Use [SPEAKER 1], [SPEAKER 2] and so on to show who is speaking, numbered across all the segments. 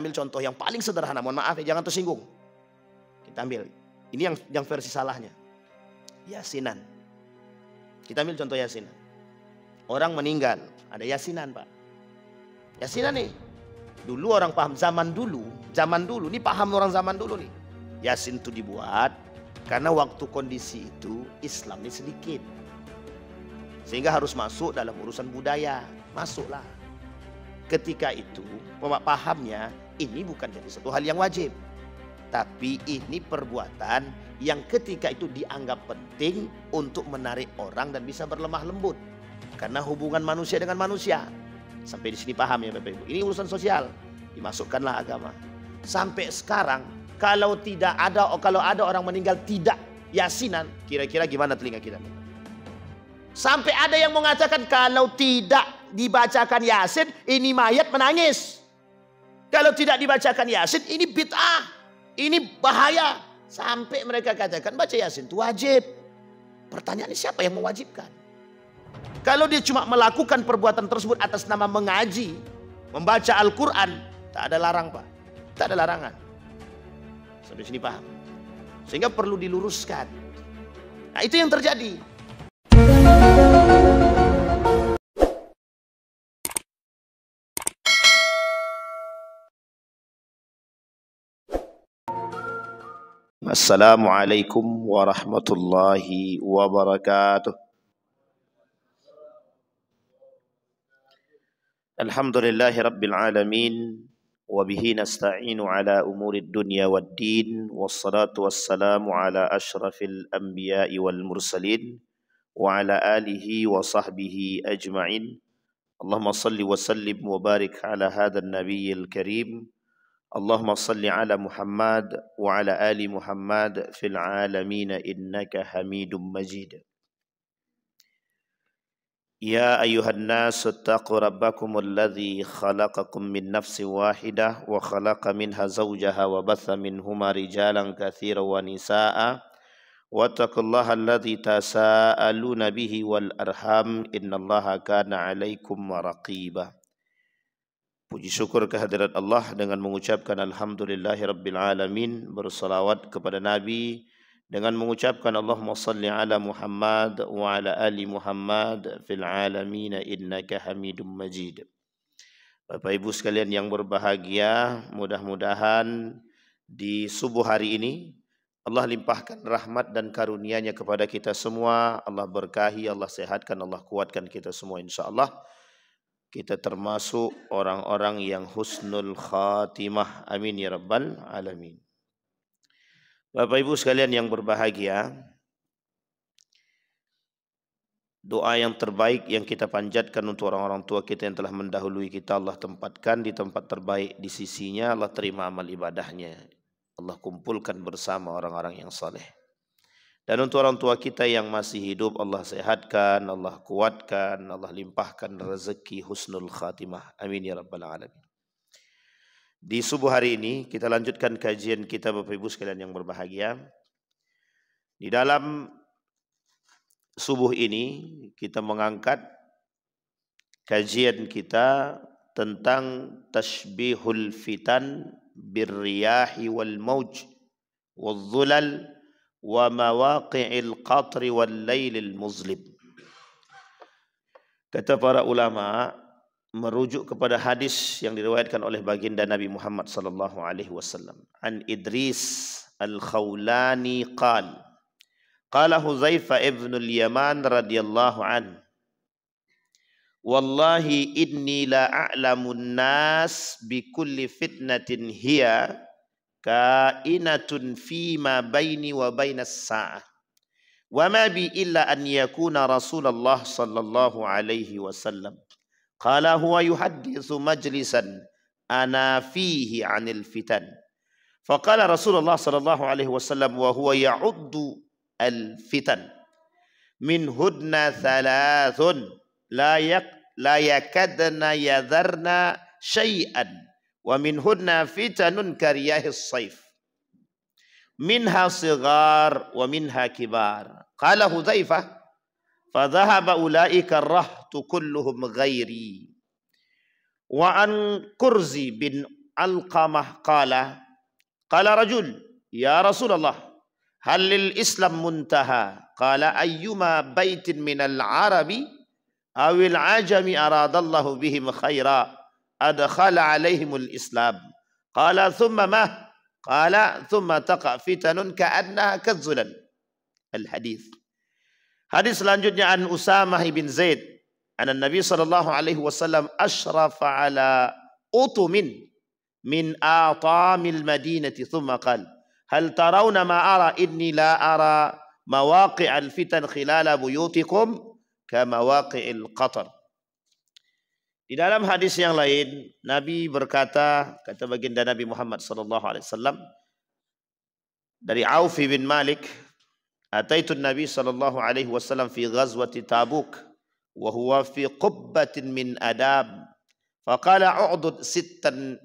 [SPEAKER 1] ambil contoh yang paling sederhana. Mohon maaf ya, jangan tersinggung. Kita ambil. Ini yang versi salahnya. Yasinan. Kita ambil contoh yasinan. Orang meninggal, ada yasinan Pak. Yasinan nih. Dulu orang paham zaman dulu, ini paham orang zaman dulu nih. Yasin itu dibuat karena waktu kondisi itu Islam ini sedikit. Sehingga harus masuk dalam urusan budaya. Masuklah. Ketika itu pahamnya ini bukan jadi satu hal yang wajib. Tapi ini perbuatan yang ketika itu dianggap penting untuk menarik orang dan bisa berlemah lembut. Karena hubungan manusia dengan manusia. Sampai di sini paham ya Bapak Ibu. Ini urusan sosial. Dimasukkanlah agama. Sampai sekarang kalau ada orang meninggal tidak yasinan, kira-kira gimana telinga kita? Sampai ada yang mengatakan kalau tidak dibacakan yasin, ini mayat menangis. Kalau tidak dibacakan yasin, ini bid'ah. Ini bahaya. Sampai mereka katakan baca yasin itu wajib. Pertanyaannya siapa yang mewajibkan? Kalau dia cuma melakukan perbuatan tersebut atas nama mengaji, membaca Al-Quran, tak ada larang Pak. Tak ada larangan. Sampai sini paham? Sehingga perlu diluruskan. Nah itu yang terjadi. Assalamualaikum warahmatullahi wabarakatuh. Alhamdulillahi rabbil alamin. Wabihi nasta'inu ala umurid dunya wad din. Wassalatu wassalamu ala ashrafil anbiya'i wal mursalin. Wa ala alihi wa sahbihi ajma'in. Allahumma salli wa sallim wa barik ala hadha nabiyyil karim. Allahumma salli ala Muhammad wa ala ali Muhammad fil alamin innaka hamidum majid. Ya ayuhan nas ittaqu rabbakum alladhi khalaqakum min nafsin wahidah wa khalaqa minha zawjaha wa batha minhuma rijalan katsiran wa nisaa'a wattaqullaha alladhi tasaaluna bihi wal arham innallaha kana 'alaikum raqiba. Puji syukur kehadirat Allah dengan mengucapkan alhamdulillahirabbil alamin, bersalawat kepada Nabi dengan mengucapkan Allahumma salli ala Muhammad wa ala ali Muhammad fil alamin innaka Hamidum Majid. Bapak Ibu sekalian yang berbahagia, mudah-mudahan di subuh hari ini Allah limpahkan rahmat dan karunia-Nya kepada kita semua. Allah berkahi, Allah sehatkan, Allah kuatkan kita semua insyaallah. Kita termasuk orang-orang yang husnul khatimah. Amin ya rabbal alamin. Bapak Ibu sekalian yang berbahagia, doa yang terbaik yang kita panjatkan untuk orang-orang tua kita yang telah mendahului kita, Allah tempatkan di tempat terbaik di sisinya. Allah terima amal ibadahnya. Allah kumpulkan bersama orang-orang yang saleh. Dan untuk orang tua kita yang masih hidup, Allah sehatkan, Allah kuatkan, Allah limpahkan rezeki husnul khatimah. Amin ya rabbal alamin. Di subuh hari ini kita lanjutkan kajian kita Bapak Ibu sekalian yang berbahagia. Di dalam subuh ini kita mengangkat kajian kita tentang tashbihul fitan birriyahi wal mauj wal dhulal wa mawaqi'il qatri wal lailil muzlim. Kata para ulama merujuk kepada hadis yang diriwayatkan oleh baginda Nabi Muhammad sallallahu alaihi wasallam. An Idris al-Khawlani qala Hudzaifah ibn al-Yaman radhiyallahu an. Wallahi inni la a'lamun nas bi kulli fitnatin hiya kainatun fima baini wa bainas sa'ah wa ma bi illa an yakuna Rasulullah sallallahu alaihi wasallam qala huwa yuhadditsu majlisan ana fihi 'anil fitan faqala Rasulullah sallallahu alaihi wasallam wa huwa ya'uddu al fitan min hudna thalathun la yakadna yadharna syai'an wa min hudna fitanun kariyahis saif minha sigar wa minha kibar. Qala Hudzaifah fadhahaba ulaika rahtu kulluhum ghairi wa an Kurzi bin Alqamah qala rajul ya Rasulullah hal lil Islam muntaha qala ayyuma baitin minal arabi awil ajami aradallahu bihim khaira adkhala alaihimul Islam qala thumma ma qala thumma taqa fitanun ka'annaha kadzulan. Al hadis. Hadis selanjutnya an Usamah bin Zaid an Nabi sallallahu alaihi wasallam ashrafa ala utumin min atamil madinati thumma qala hal tarawna ma ara inni la ara mawaqi'al fitan khilala buyutikum kama waqi'il qatar. Di dalam hadis yang lain Nabi berkata, kata baginda Nabi Muhammad sallallahu alaihi wasallam dari Auf bin Malik, ataitu Nabi sallallahu alaihi wasallam fi ghazwati Tabuk wa huwa fi qubbatin min adab faqala u'dud sittan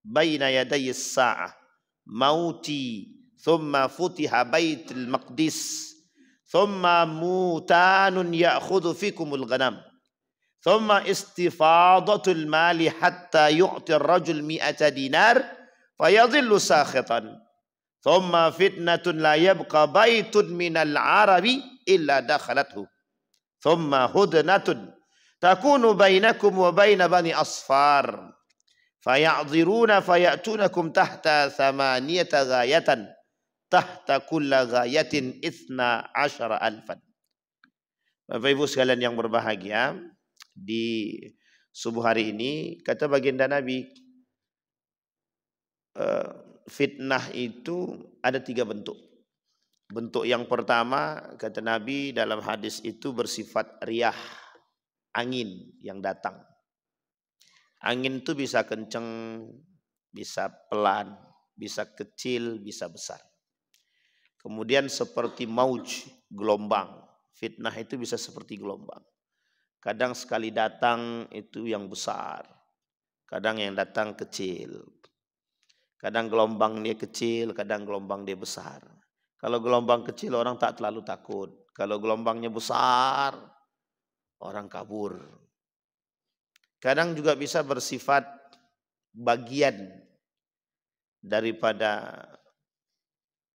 [SPEAKER 1] baina yaday as-sa'ah mauti thumma futiha baitul maqdis thumma mutanun ya'khudhu fikumul ghanam thumma istifadatul mali hatta yu'ti ar-rajul 100 dinar fayadhillu sakhitan thumma fitnatun la yabqa baitun minal arabi illa dakhalathu thumma hudnatun takunu bainakum wa baina bani asfar faya'dhiruna fayatunakum tahta 8 ghayatan tahta kulla ghayatin 12,000. Bapak Ibu sekalian yang berbahagia, di subuh hari ini kata baginda Nabi, fitnah itu ada 3 bentuk. Bentuk yang pertama kata Nabi dalam hadis itu bersifat riyah, angin yang datang. Angin itu bisa kencang, bisa pelan, bisa kecil, bisa besar. Kemudian seperti mauj, gelombang. Fitnah itu bisa seperti gelombang. Kadang sekali datang itu yang besar, kadang yang datang kecil. Kadang gelombang dia kecil, kadang gelombang dia besar. Kalau gelombang kecil orang tak terlalu takut. Kalau gelombangnya besar, orang kabur. Kadang juga bisa bersifat bagian daripada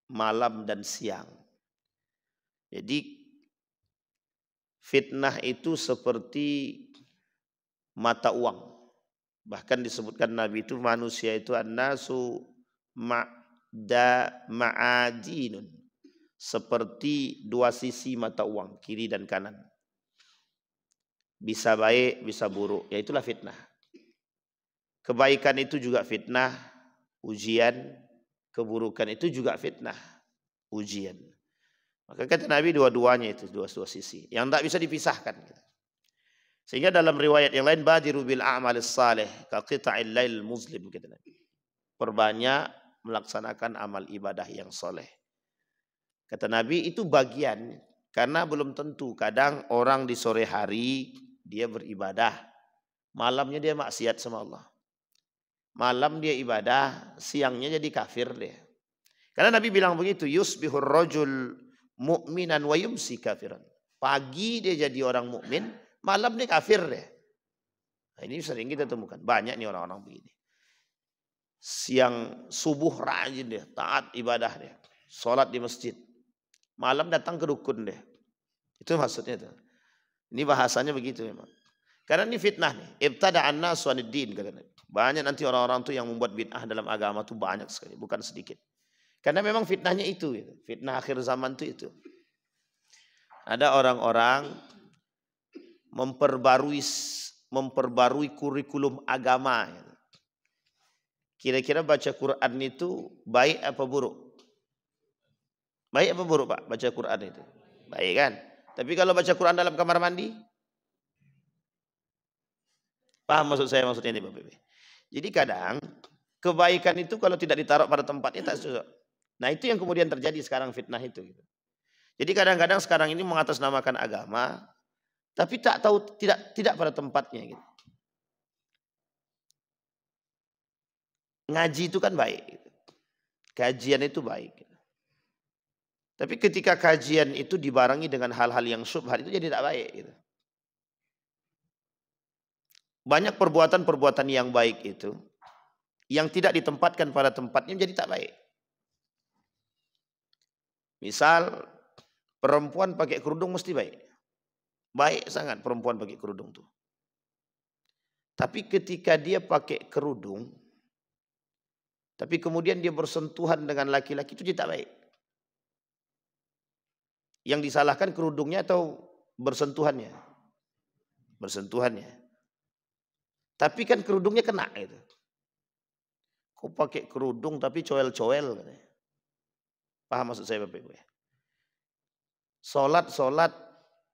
[SPEAKER 1] malam dan siang. Jadi fitnah itu seperti mata uang. Bahkan disebutkan Nabi itu manusia itu an-nasu ma'adinun. Seperti 2 sisi mata uang, kiri dan kanan. Bisa baik, bisa buruk. Ya itulah fitnah. Kebaikan itu juga fitnah, ujian. Keburukan itu juga fitnah, ujian. Maka kata Nabi dua-duanya itu, 2 sisi. Yang tak bisa dipisahkan. Sehingga dalam riwayat yang lain, badiru bil a'malis salih ka qita'il lail muslim, kata Nabi. Perbanyak melaksanakan amal ibadah yang soleh. Kata Nabi itu bagian, karena belum tentu. Kadang orang di sore hari dia beribadah, malamnya dia maksiat sama Allah. Malam dia ibadah, siangnya jadi kafir dia. Karena Nabi bilang begitu, yusbihur rajul mu'minan wa yumsi kafiran. Pagi dia jadi orang mukmin, malam dia kafir dia. Nah, ini sering kita temukan, banyak nih orang-orang begini. Siang subuh rajin dia, taat ibadah dia, sholat di masjid. Malam datang ke dukun deh. Itu maksudnya itu. Ini bahasanya begitu memang. Karena ini fitnah nih. Ibtada'an nasu anid-din, kata Nabi. Banyak nanti orang-orang tuh yang membuat bid'ah dalam agama tuh banyak sekali, bukan sedikit. Karena memang fitnahnya itu, gitu. Fitnah akhir zaman tuh itu. Ada orang-orang memperbarui kurikulum agama. Gitu. Kira-kira baca Quran itu baik apa buruk? Baik apa buruk Pak baca Quran itu? Baik kan? Tapi kalau baca Quran dalam kamar mandi? Paham maksud saya maksudnya ini Bapak Ibu? Jadi kadang kebaikan itu kalau tidak ditaruh pada tempatnya tak cocok. Nah itu yang kemudian terjadi sekarang fitnah itu. Jadi kadang-kadang sekarang ini mengatasnamakan agama, tapi tak tahu tidak pada tempatnya. Gitu. Ngaji itu kan baik, kajian itu baik. Tapi ketika kajian itu dibarengi dengan hal-hal yang syubhat itu jadi tidak baik. Gitu. Banyak perbuatan-perbuatan yang baik itu yang tidak ditempatkan pada tempatnya menjadi tak baik. Misal perempuan pakai kerudung mesti baik. Baik sangat perempuan pakai kerudung tuh. Tapi ketika dia pakai kerudung, tapi kemudian dia bersentuhan dengan laki-laki, itu tidak baik. Yang disalahkan kerudungnya atau bersentuhannya? Bersentuhannya. Tapi kan kerudungnya kena itu. Kok pakai kerudung tapi coel-coel? Paham maksud saya Bapak Ibu ya? Sholat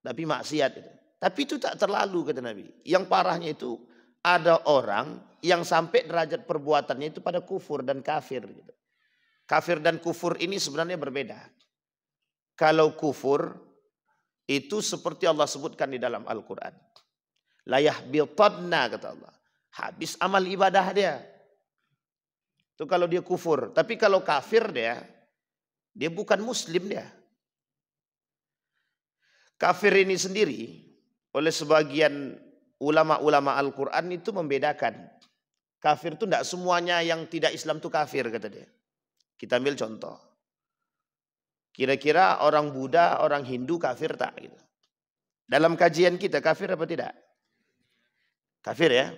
[SPEAKER 1] tapi maksiat itu. Tapi itu tak terlalu kata Nabi. Yang parahnya itu ada orang yang sampai derajat perbuatannya itu pada kufur dan kafir. Gitu. Kafir dan kufur ini sebenarnya berbeda. Kalau kufur itu seperti Allah sebutkan di dalam Al-Quran. La yahbitanna kata Allah. Habis amal ibadah dia. Itu kalau dia kufur. Tapi kalau kafir dia bukan muslim dia. Kafir ini sendiri oleh sebagian ulama-ulama Al-Quran itu membedakan. Kafir itu tidak semuanya yang tidak Islam itu kafir kata dia. Kita ambil contoh. Kira-kira orang Buddha, orang Hindu kafir tak? Gitu. Dalam kajian kita kafir apa tidak? Kafir ya.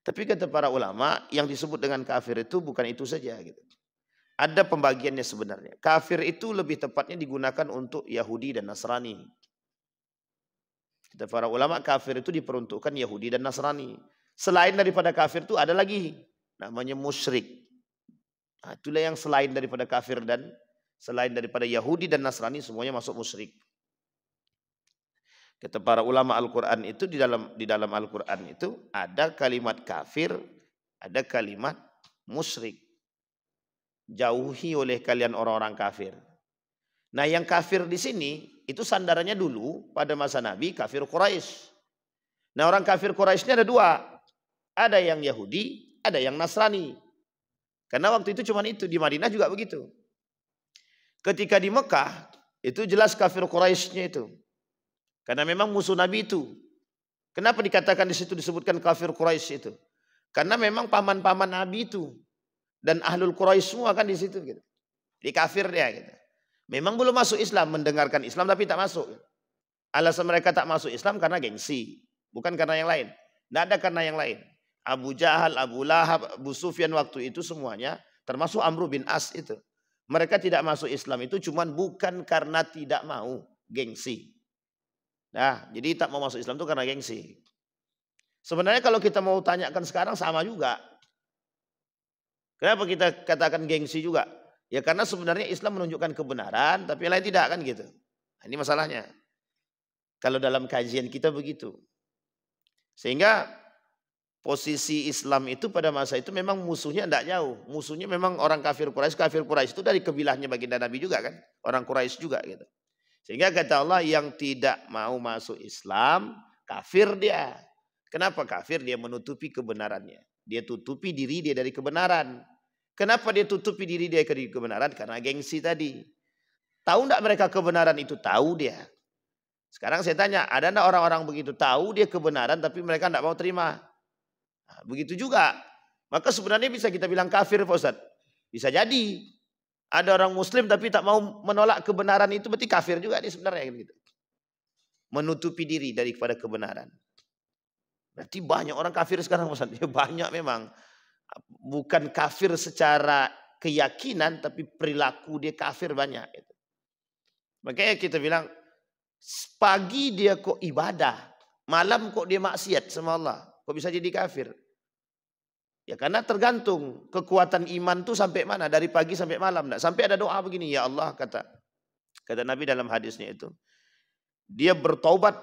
[SPEAKER 1] Tapi kata para ulama yang disebut dengan kafir itu bukan itu saja. Gitu. Ada pembagiannya sebenarnya. Kafir itu lebih tepatnya digunakan untuk Yahudi dan Nasrani. Kata para ulama kafir itu diperuntukkan Yahudi dan Nasrani. Selain daripada kafir itu ada lagi. Namanya musyrik. Nah, itulah yang selain daripada kafir dan selain daripada Yahudi dan Nasrani semuanya masuk musyrik. Kata para ulama Al-Quran itu di dalam Al-Quran itu ada kalimat kafir, ada kalimat musyrik. Jauhi oleh kalian orang-orang kafir. Nah, yang kafir di sini itu sandarannya dulu pada masa Nabi kafir Quraisy. Nah, orang kafir Quraisy ini ada dua. Ada yang Yahudi, ada yang Nasrani. Karena waktu itu cuma itu, di Madinah juga begitu. Ketika di Mekah, itu jelas kafir Quraisy-nya itu. Karena memang musuh Nabi itu. Kenapa dikatakan di situ disebutkan kafir Quraisy itu? Karena memang paman-paman Nabi itu. Dan ahlul Quraisy semua kan di situ. Gitu. Di kafir dia. Gitu. Memang belum masuk Islam, mendengarkan Islam tapi tak masuk. Gitu. Alasan mereka tak masuk Islam karena gengsi. Bukan karena yang lain. Tidak ada karena yang lain. Abu Jahal, Abu Lahab, Abu Sufyan waktu itu semuanya. Termasuk Amr bin As itu. Mereka tidak masuk Islam itu cuman bukan karena tidak mau. Gengsi. Nah, jadi tak mau masuk Islam itu karena gengsi. Sebenarnya kalau kita mau tanyakan sekarang sama juga. Kenapa kita katakan gengsi juga? Ya karena sebenarnya Islam menunjukkan kebenaran, tapi yang lain tidak kan gitu. Nah, ini masalahnya. Kalau dalam kajian kita begitu. Sehingga posisi Islam itu pada masa itu memang musuhnya tidak jauh. Musuhnya memang orang kafir Quraisy. Kafir Quraisy itu dari kabilahnya baginda Nabi juga kan. Orang Quraisy juga gitu. Sehingga kata Allah yang tidak mau masuk Islam, kafir dia. Kenapa kafir? Dia menutupi kebenarannya. Dia tutupi diri dia dari kebenaran. Kenapa dia tutupi diri dia dari kebenaran? Karena gengsi tadi. Tahu enggak mereka kebenaran itu? Tahu dia. Sekarang saya tanya, ada enggak orang-orang begitu? Tahu dia kebenaran tapi mereka enggak mau terima? Nah, begitu juga. Maka sebenarnya bisa kita bilang kafir Pak Ustadz. Bisa jadi. Ada orang muslim tapi tak mau menolak kebenaran itu berarti kafir juga dia sebenarnya gitu. Menutupi diri daripada kebenaran. Berarti banyak orang kafir sekarang Ustaz. Ya, banyak memang. Bukan kafir secara keyakinan tapi perilaku dia kafir banyak gitu. Makanya kita bilang pagi dia kok ibadah, malam kok dia maksiat sama Allah. Kok bisa jadi kafir? Ya karena tergantung kekuatan iman tuh sampai mana, dari pagi sampai malam. Nah, sampai ada doa begini, ya Allah kata Nabi dalam hadisnya itu. Dia bertaubat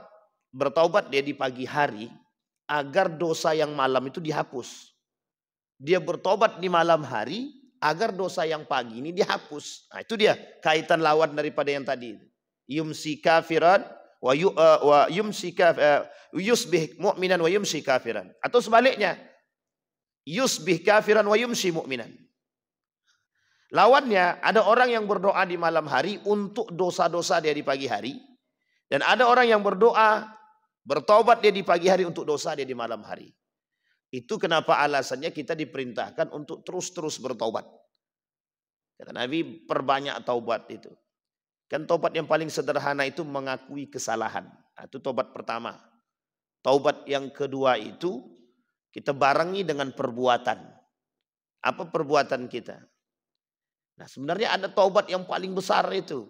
[SPEAKER 1] dia di pagi hari agar dosa yang malam itu dihapus. Dia bertobat di malam hari agar dosa yang pagi ini dihapus. Nah, itu dia kaitan lawan daripada yang tadi. Yumsi kafiran wa yusbih mu'minan wa yumsi kafiran. Atau sebaliknya. Yusbih kafiran wa yumsi mu'minan. Lawannya ada orang yang berdoa di malam hari untuk dosa-dosa dia di pagi hari. Dan ada orang yang berdoa bertaubat dia di pagi hari untuk dosa dia di malam hari. Itu kenapa alasannya kita diperintahkan untuk terus-terus bertaubat. Kata Nabi, perbanyak taubat itu. Kan taubat yang paling sederhana itu mengakui kesalahan. Itu taubat pertama. Taubat yang kedua itu kita barengi dengan perbuatan. Apa perbuatan kita? Nah, sebenarnya ada taubat yang paling besar itu.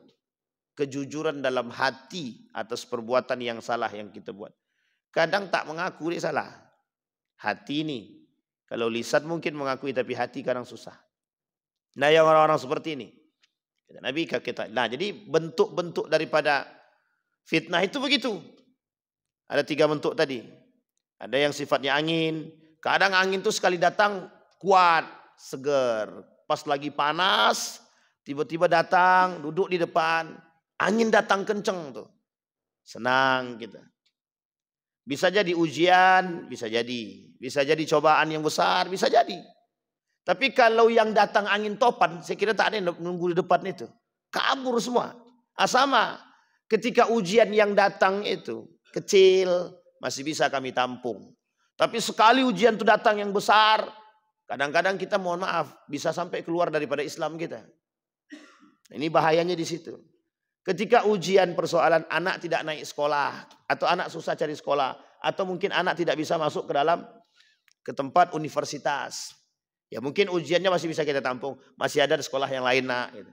[SPEAKER 1] Kejujuran dalam hati atas perbuatan yang salah yang kita buat. Kadang tak mengaku dia salah. Hati ini. Kalau lisan mungkin mengakui tapi hati kadang susah. Nah, yang orang-orang seperti ini. Nabi kita. Nah, jadi bentuk-bentuk daripada fitnah itu begitu. Ada 3 bentuk tadi. Ada yang sifatnya angin. Kadang angin itu sekali datang kuat, seger. Pas lagi panas, tiba-tiba datang, duduk di depan. Angin datang kenceng tuh. Senang kita. Bisa jadi ujian, bisa jadi. Bisa jadi cobaan yang besar, bisa jadi. Tapi kalau yang datang angin topan, saya kira tak ada yang menunggu di depan itu. Kabur semua. Sama. Ketika ujian yang datang itu kecil, masih bisa kami tampung. Tapi sekali ujian itu datang yang besar, kadang-kadang kita mohon maaf, bisa sampai keluar daripada Islam kita. Ini bahayanya di situ. Ketika ujian persoalan anak tidak naik sekolah, atau anak susah cari sekolah, atau mungkin anak tidak bisa masuk ke tempat universitas. Ya mungkin ujiannya masih bisa kita tampung. Masih ada di sekolah yang lain nak. Gitu.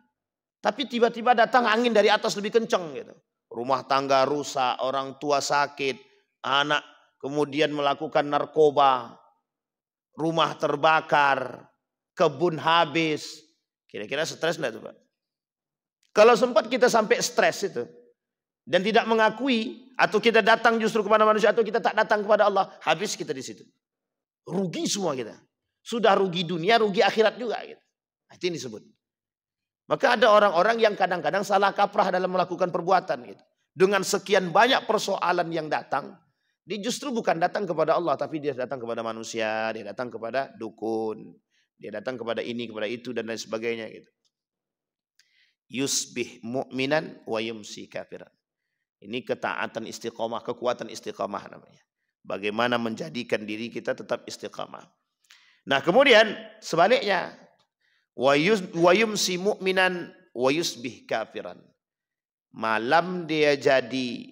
[SPEAKER 1] Tapi tiba-tiba datang angin dari atas lebih kencang. Gitu. Rumah tangga rusak, orang tua sakit, anak kemudian melakukan narkoba, rumah terbakar, kebun habis. Kira-kira stres enggak tuh Pak? Kalau sempat kita sampai stres itu. Dan tidak mengakui. Atau kita datang justru kepada manusia. Atau kita tak datang kepada Allah. Habis kita di situ. Rugi semua kita. Sudah rugi dunia, rugi akhirat juga. Gitu. Itu yang disebut. Maka ada orang-orang yang kadang-kadang salah kaprah dalam melakukan perbuatan. Gitu. Dengan sekian banyak persoalan yang datang, dia justru bukan datang kepada Allah, tapi dia datang kepada manusia, dia datang kepada dukun, dia datang kepada ini, kepada itu, dan lain sebagainya. Gitu. Yusbih mu'minan wa yumsi kafiran. Ini ketaatan istiqamah, kekuatan istiqamah namanya. Bagaimana menjadikan diri kita tetap istiqamah. Nah kemudian sebaliknya wa yumsi mu'minan wa yusbih kafiran. Malam dia jadi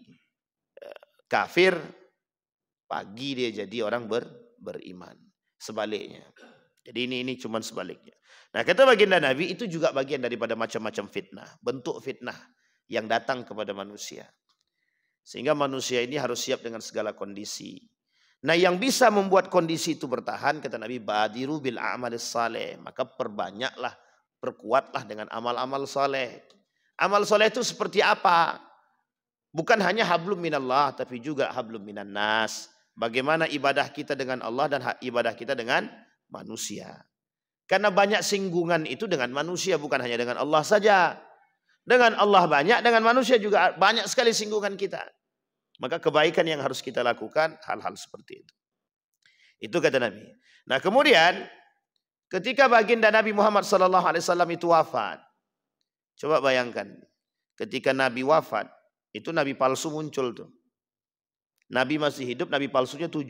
[SPEAKER 1] kafir, pagi dia jadi orang beriman. Sebaliknya. Jadi ini cuma sebaliknya. Nah kata baginda Nabi itu juga bagian daripada macam-macam fitnah. Bentuk fitnah yang datang kepada manusia. Sehingga manusia ini harus siap dengan segala kondisi. Nah yang bisa membuat kondisi itu bertahan, kata Nabi, badiru bil a'malis saleh. Maka perbanyaklah, perkuatlah dengan amal-amal saleh. Amal saleh itu seperti apa? Bukan hanya hablum minallah, tapi juga hablum minan nas. Bagaimana ibadah kita dengan Allah dan ibadah kita dengan manusia. Karena banyak singgungan itu dengan manusia, bukan hanya dengan Allah saja. Dengan Allah banyak, dengan manusia juga banyak sekali singgungan kita. Maka kebaikan yang harus kita lakukan hal-hal seperti itu. Itu kata Nabi. Nah kemudian ketika baginda Nabi Muhammad SAW itu wafat. Coba bayangkan. Ketika Nabi wafat. Itu Nabi palsu muncul tuh. Nabi masih hidup, Nabi palsunya 7.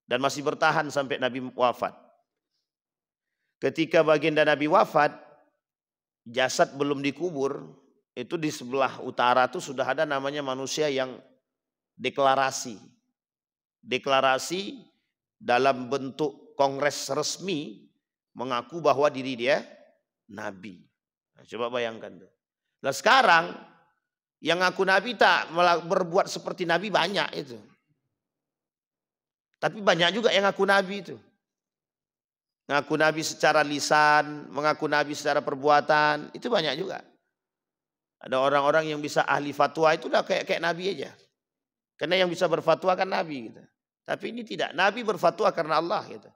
[SPEAKER 1] Dan masih bertahan sampai Nabi wafat. Ketika baginda Nabi wafat. Jasad belum dikubur. Itu di sebelah utara tuh sudah ada namanya manusia yang deklarasi. Deklarasi dalam bentuk kongres resmi mengaku bahwa diri dia nabi. Nah, coba bayangkan tuh. Nah sekarang yang ngaku nabi tak berbuat seperti nabi banyak itu. Tapi banyak juga yang ngaku nabi itu. Ngaku nabi secara lisan, mengaku nabi secara perbuatan, itu banyak juga. Ada orang-orang yang bisa ahli fatwa itu udah kayak nabi aja. Karena yang bisa berfatwa kan nabi gitu. Tapi ini tidak, nabi berfatwa karena Allah gitu.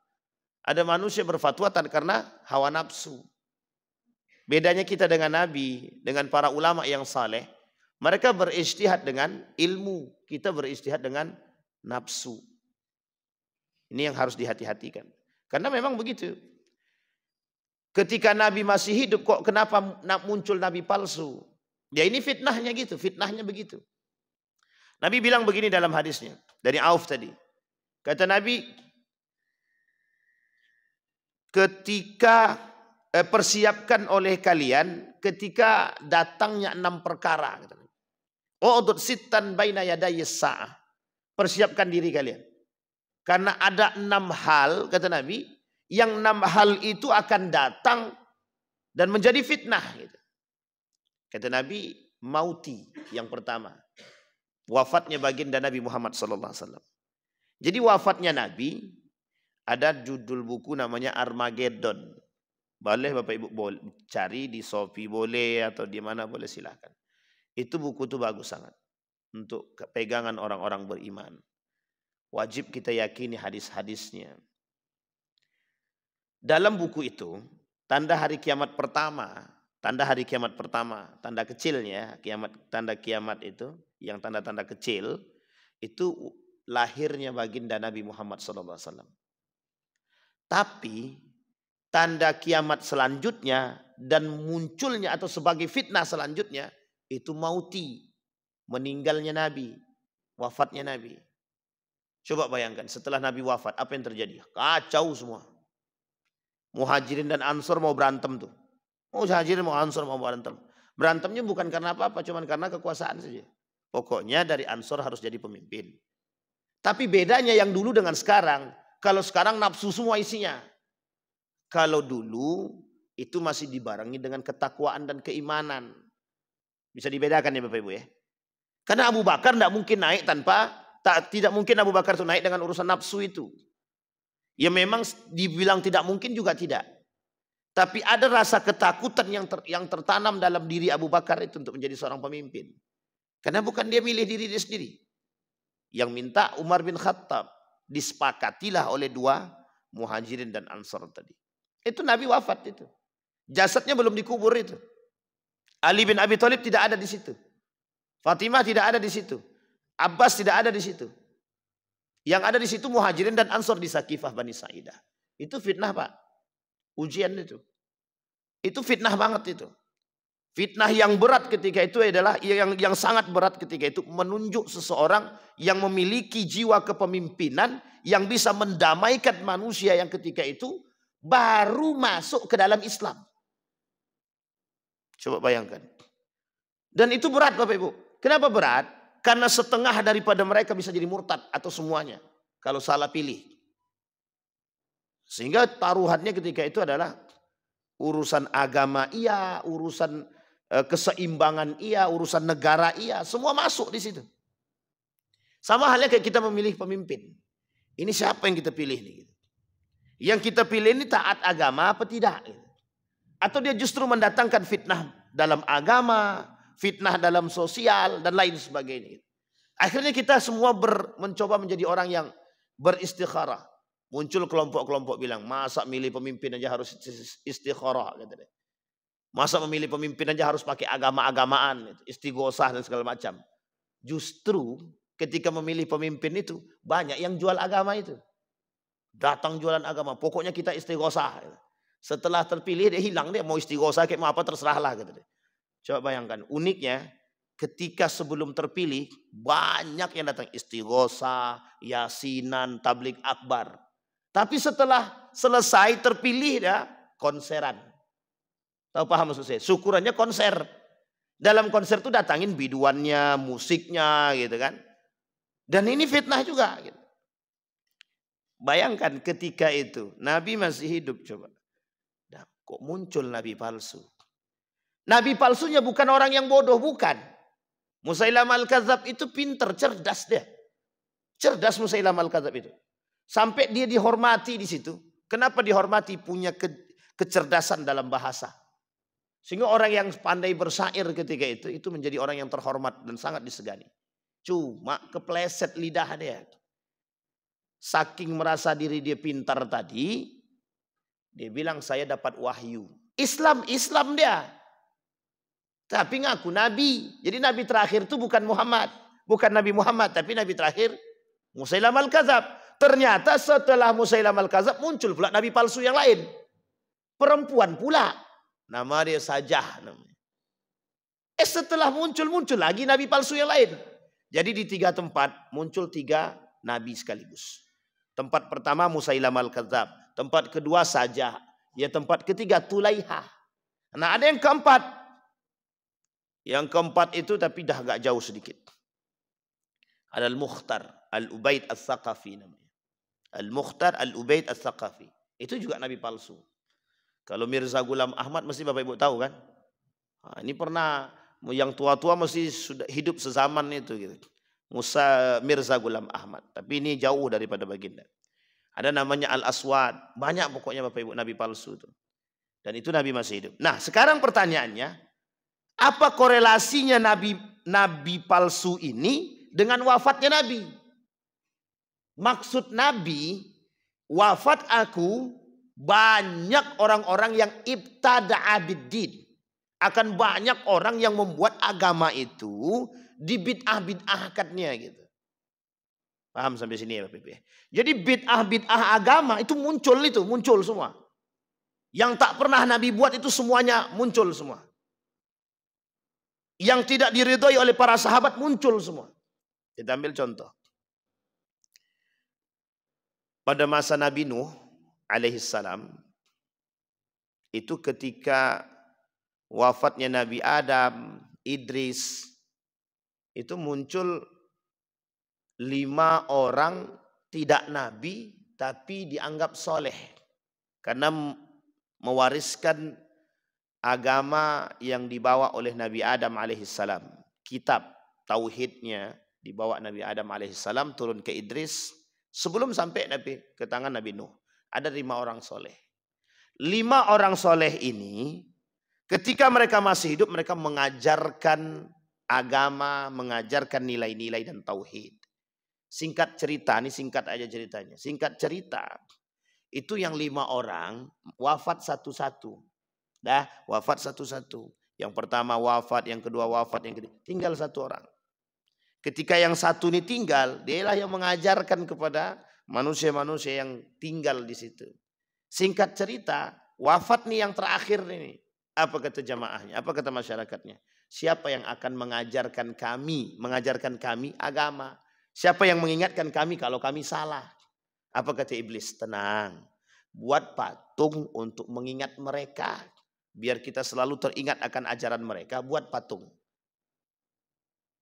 [SPEAKER 1] Ada manusia berfatwa karena hawa nafsu. Bedanya kita dengan nabi, dengan para ulama yang saleh, mereka berijtihad dengan ilmu, kita berijtihad dengan nafsu. Ini yang harus dihati-hatikan. Karena memang begitu. Ketika nabi masih hidup kok kenapa muncul nabi palsu? Ya ini fitnahnya gitu, fitnahnya begitu. Nabi bilang begini dalam hadisnya, dari Auf tadi. Kata Nabi, ketika persiapkan oleh kalian ketika datangnya 6 perkara. Udud sittan baina yaday sa'ah. Persiapkan diri kalian. Karena ada 6 hal, kata Nabi, yang 6 hal itu akan datang dan menjadi fitnah. Kata Nabi, mauti yang pertama. Wafatnya baginda Nabi Muhammad SAW. Jadi wafatnya Nabi, ada judul buku namanya Armageddon. Boleh Bapak Ibu cari di Shopee boleh atau di mana boleh, silahkan. Itu buku itu bagus sangat untuk pegangan orang-orang beriman. Wajib kita yakini hadis-hadisnya. Dalam buku itu, tanda hari kiamat pertama, tanda kecilnya, tanda kiamat itu, yang tanda-tanda kecil, itu lahirnya baginda Nabi Muhammad SAW. Tapi tanda kiamat selanjutnya dan munculnya atau sebagai fitnah selanjutnya, itu mauti, meninggalnya Nabi, wafatnya Nabi. Coba bayangkan setelah Nabi wafat apa yang terjadi? Kacau semua. Muhajirin dan Ansor mau berantem tuh. Muhajirin mau Ansor mau berantem. Berantemnya bukan karena apa-apa, cuma karena kekuasaan saja. Pokoknya dari Ansor harus jadi pemimpin. Tapi bedanya yang dulu dengan sekarang, kalau sekarang nafsu semua isinya. Kalau dulu itu masih dibarengi dengan ketakwaan dan keimanan. Bisa dibedakan ya Bapak Ibu ya. Karena Abu Bakar tidak mungkin naik tidak mungkin Abu Bakar itu naik dengan urusan nafsu itu. Ya memang dibilang tidak mungkin juga tidak. Tapi ada rasa ketakutan yang tertanam dalam diri Abu Bakar itu untuk menjadi seorang pemimpin. Karena bukan dia milih diri dia sendiri. Yang minta Umar bin Khattab. Disepakatilah oleh 2 Muhajirin dan Ansar tadi. Itu Nabi wafat itu. Jasadnya belum dikubur itu. Ali bin Abi Thalib tidak ada di situ. Fatimah tidak ada di situ. Abbas tidak ada di situ. Yang ada di situ Muhajirin dan Ansor di Sakifah Bani Sa'idah. Itu fitnah Pak. Ujian itu. Itu fitnah banget itu. Fitnah yang berat ketika itu adalah yang sangat berat ketika itu menunjuk seseorang yang memiliki jiwa kepemimpinan yang bisa mendamaikan manusia yang ketika itu baru masuk ke dalam Islam. Coba bayangkan. Dan itu berat Bapak Ibu. Kenapa berat? Karena setengah daripada mereka bisa jadi murtad atau semuanya. Kalau salah pilih. Sehingga taruhannya ketika itu adalah urusan agama iya, urusan keseimbangan iya, urusan negara iya. Semua masuk di situ. Sama halnya kayak kita memilih pemimpin. Ini siapa yang kita pilih nih? Yang kita pilih ini taat agama apa tidak? Atau dia justru mendatangkan fitnah dalam agama, fitnah dalam sosial, dan lain sebagainya. Akhirnya kita semua mencoba menjadi orang yang beristikharah. Muncul kelompok-kelompok bilang, masa milih pemimpin aja harus istikharah. Masa memilih pemimpin aja harus pakai agama-agamaan, istighosah dan segala macam. Justru ketika memilih pemimpin itu, banyak yang jual agama itu. Datang jualan agama, pokoknya kita istighosah. Setelah terpilih dia hilang, dia mau istighosah kayak mau apa terserahlah gitu deh. Coba bayangkan uniknya ketika sebelum terpilih banyak yang datang istighosah, yasinan, tablik akbar. Tapi setelah selesai terpilih dia konseran. Tahu paham maksud saya? Syukurannya konser. Dalam konser itu datangin biduannya, musiknya gitu kan. Dan ini fitnah juga gitu. Bayangkan ketika itu Nabi masih hidup coba. Nah, kok muncul Nabi palsu? Nabi palsunya bukan orang yang bodoh, bukan. Musailamah al-Kadzab itu pintar, cerdas dia. Cerdas Musailamah al-Kadzab itu. Sampai dia dihormati di situ. Kenapa dihormati? Punya kecerdasan dalam bahasa. Sehingga orang yang pandai bersyair ketika itu menjadi orang yang terhormat dan sangat disegani. Cuma kepleset lidah dia. Saking merasa diri dia pintar tadi, dia bilang saya dapat wahyu. Islam dia. Tapi ngaku nabi. Jadi nabi terakhir itu bukan Muhammad. Bukan Nabi Muhammad. Tapi nabi terakhir Musailamah al-Kadzab. Ternyata setelah Musailamah al-Kadzab muncul pula nabi palsu yang lain. Perempuan pula. Nama dia Sajah. Setelah muncul lagi nabi palsu yang lain. Jadi di 3 tempat muncul 3 nabi sekaligus. Tempat pertama Musailamah al-Kadzab. tempat kedua Sajah, ya tempat ketiga Tulaihah. Nah ada yang keempat. Yang keempat itu tapi dah agak jauh sedikit. Ada Al-Mukhtar, Al-Ubaid Al-Thaqafi namanya. Al-Mukhtar, Al-Ubaid Al-Thaqafi. Itu juga nabi palsu. Kalau Mirza Ghulam Ahmad mesti Bapak Ibu tahu kan? Nah, ini pernah yang tua-tua mesti sudah hidup sezaman itu gitu. Mirza Ghulam Ahmad. Tapi ini jauh daripada baginda. Ada namanya Al-Aswad. Banyak pokoknya Bapak Ibu nabi palsu itu. Dan itu nabi masih hidup. Nah, sekarang pertanyaannya, apa korelasinya nabi palsu ini dengan wafatnya nabi? Maksud nabi, wafat aku, banyak orang-orang yang ibtada'a bid-din. Akan banyak orang yang membuat agama itu dibid'ah-bid'ahkannya gitu. Paham sampai sini ya Bapak Ibu? Jadi bid'ah-bid'ah agama itu muncul semua. Yang tak pernah Nabi buat itu semuanya muncul semua. Yang tidak diridhoi oleh para sahabat muncul semua. Kita ambil contoh. Pada masa Nabi Nuh alaihissalam, itu ketika wafatnya Nabi Adam, Idris, itu muncul 5 orang tidak nabi tapi dianggap soleh. Karena mewariskan agama yang dibawa oleh Nabi Adam alaihissalam. Kitab tauhidnya dibawa Nabi Adam alaihissalam turun ke Idris sebelum sampai ke tangan Nabi Nuh. Ada 5 orang soleh. 5 orang soleh ini ketika mereka masih hidup mereka mengajarkan agama, mengajarkan nilai-nilai dan tauhid. Singkat cerita, ini singkat aja ceritanya. Singkat cerita, itu yang 5 orang wafat satu-satu. Dah wafat satu-satu. Yang pertama wafat, yang kedua wafat, yang ketiga. Tinggal 1 orang. Ketika yang satu ini tinggal, dialah yang mengajarkan kepada manusia-manusia yang tinggal di situ. Singkat cerita, wafat nih yang terakhir ini. Apa kata jamaahnya? Apa kata masyarakatnya? Siapa yang akan mengajarkan kami agama? Siapa yang mengingatkan kami kalau kami salah? Apa kata iblis? Tenang. Buat patung untuk mengingat mereka. Biar kita selalu teringat akan ajaran mereka, buat patung.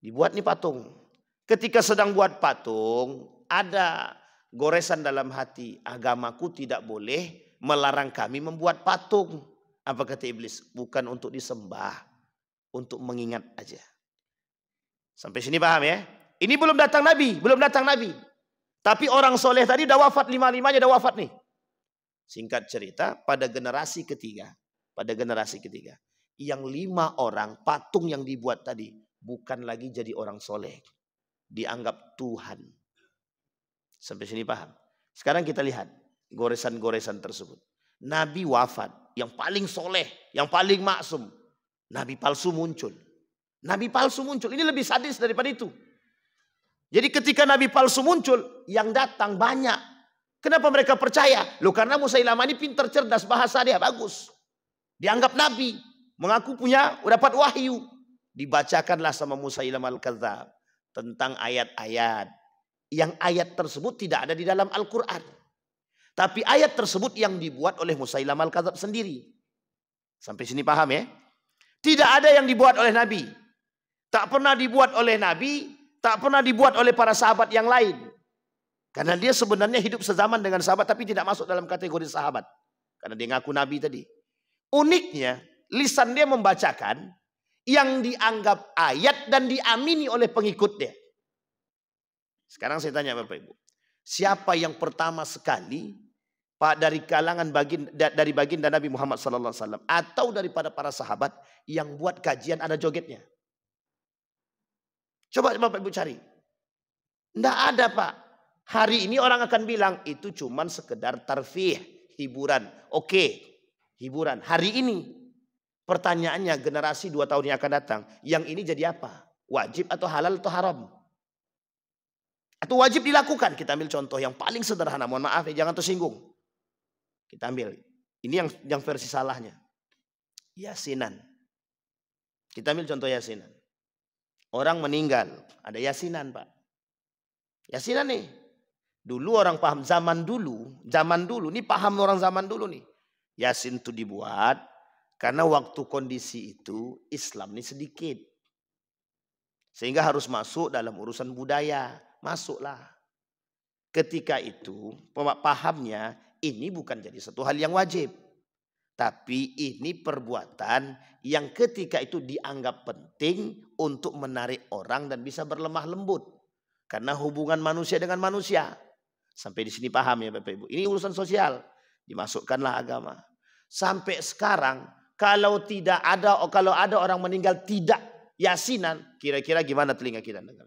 [SPEAKER 1] Dibuat nih patung. Ketika sedang buat patung, ada goresan dalam hati. Agamaku tidak boleh melarang kami membuat patung. Apa kata iblis? Bukan untuk disembah, untuk mengingat aja. Sampai sini paham ya? Ini belum datang Nabi, Tapi orang soleh tadi udah wafat, 5-5-nya udah wafat nih. Singkat cerita, pada generasi ketiga, yang 5 orang patung yang dibuat tadi bukan lagi jadi orang soleh, dianggap Tuhan. Sampai sini paham? Sekarang kita lihat goresan-goresan tersebut. Nabi wafat, yang paling soleh, yang paling maksum, nabi palsu muncul. Ini lebih sadis daripada itu. Jadi ketika nabi palsu muncul, yang datang banyak. Kenapa mereka percaya? Loh karena Musailamah ini pintar, cerdas, bahasa dia bagus. Dianggap nabi, mengaku dapat wahyu. Dibacakanlah sama Musailamah al-Kadzdzab tentang ayat-ayat. Yang ayat tersebut tidak ada di dalam Al-Quran. Tapi ayat tersebut yang dibuat oleh Musailamah al-Kadzdzab sendiri. Sampai sini paham ya? Tidak ada yang dibuat oleh Nabi. Tak pernah dibuat oleh Nabi, tak pernah dibuat oleh para sahabat yang lain. Karena dia sebenarnya hidup sezaman dengan sahabat tapi tidak masuk dalam kategori sahabat. Karena dia ngaku Nabi tadi. Uniknya, lisan dia membacakan yang dianggap ayat dan diamini oleh pengikutnya. Sekarang saya tanya Bapak Ibu. Siapa yang pertama sekali dari kalangan baginda Nabi Muhammad SAW atau daripada para sahabat yang buat kajian ada jogetnya? Coba Bapak Ibu cari. Tidak ada Pak. Hari ini orang akan bilang itu cuman sekedar tarfih, hiburan. Oke, hiburan. Hari ini pertanyaannya generasi 2 tahun yang akan datang. Yang ini jadi apa? Wajib atau halal atau haram? Atau wajib dilakukan? Kita ambil contoh yang paling sederhana. Mohon maaf ya, jangan tersinggung. Kita ambil. Ini yang versi salahnya. Yasinan. Kita ambil contoh yasinan. Orang meninggal. Ada yasinan Pak. Yasinan nih. Dulu orang paham zaman dulu ini paham orang zaman dulu nih. Yasin itu dibuat karena waktu kondisi itu Islam ini sedikit. Sehingga harus masuk dalam urusan budaya. Masuklah. Ketika itu pahamnya ini bukan jadi satu hal yang wajib. Tapi ini perbuatan yang ketika itu dianggap penting untuk menarik orang dan bisa berlemah lembut. Karena hubungan manusia dengan manusia. Sampai di sini paham ya Bapak Ibu. Ini urusan sosial. Dimasukkanlah agama. Sampai sekarang kalau ada orang meninggal tidak yasinan, kira-kira gimana telinga kita dengar?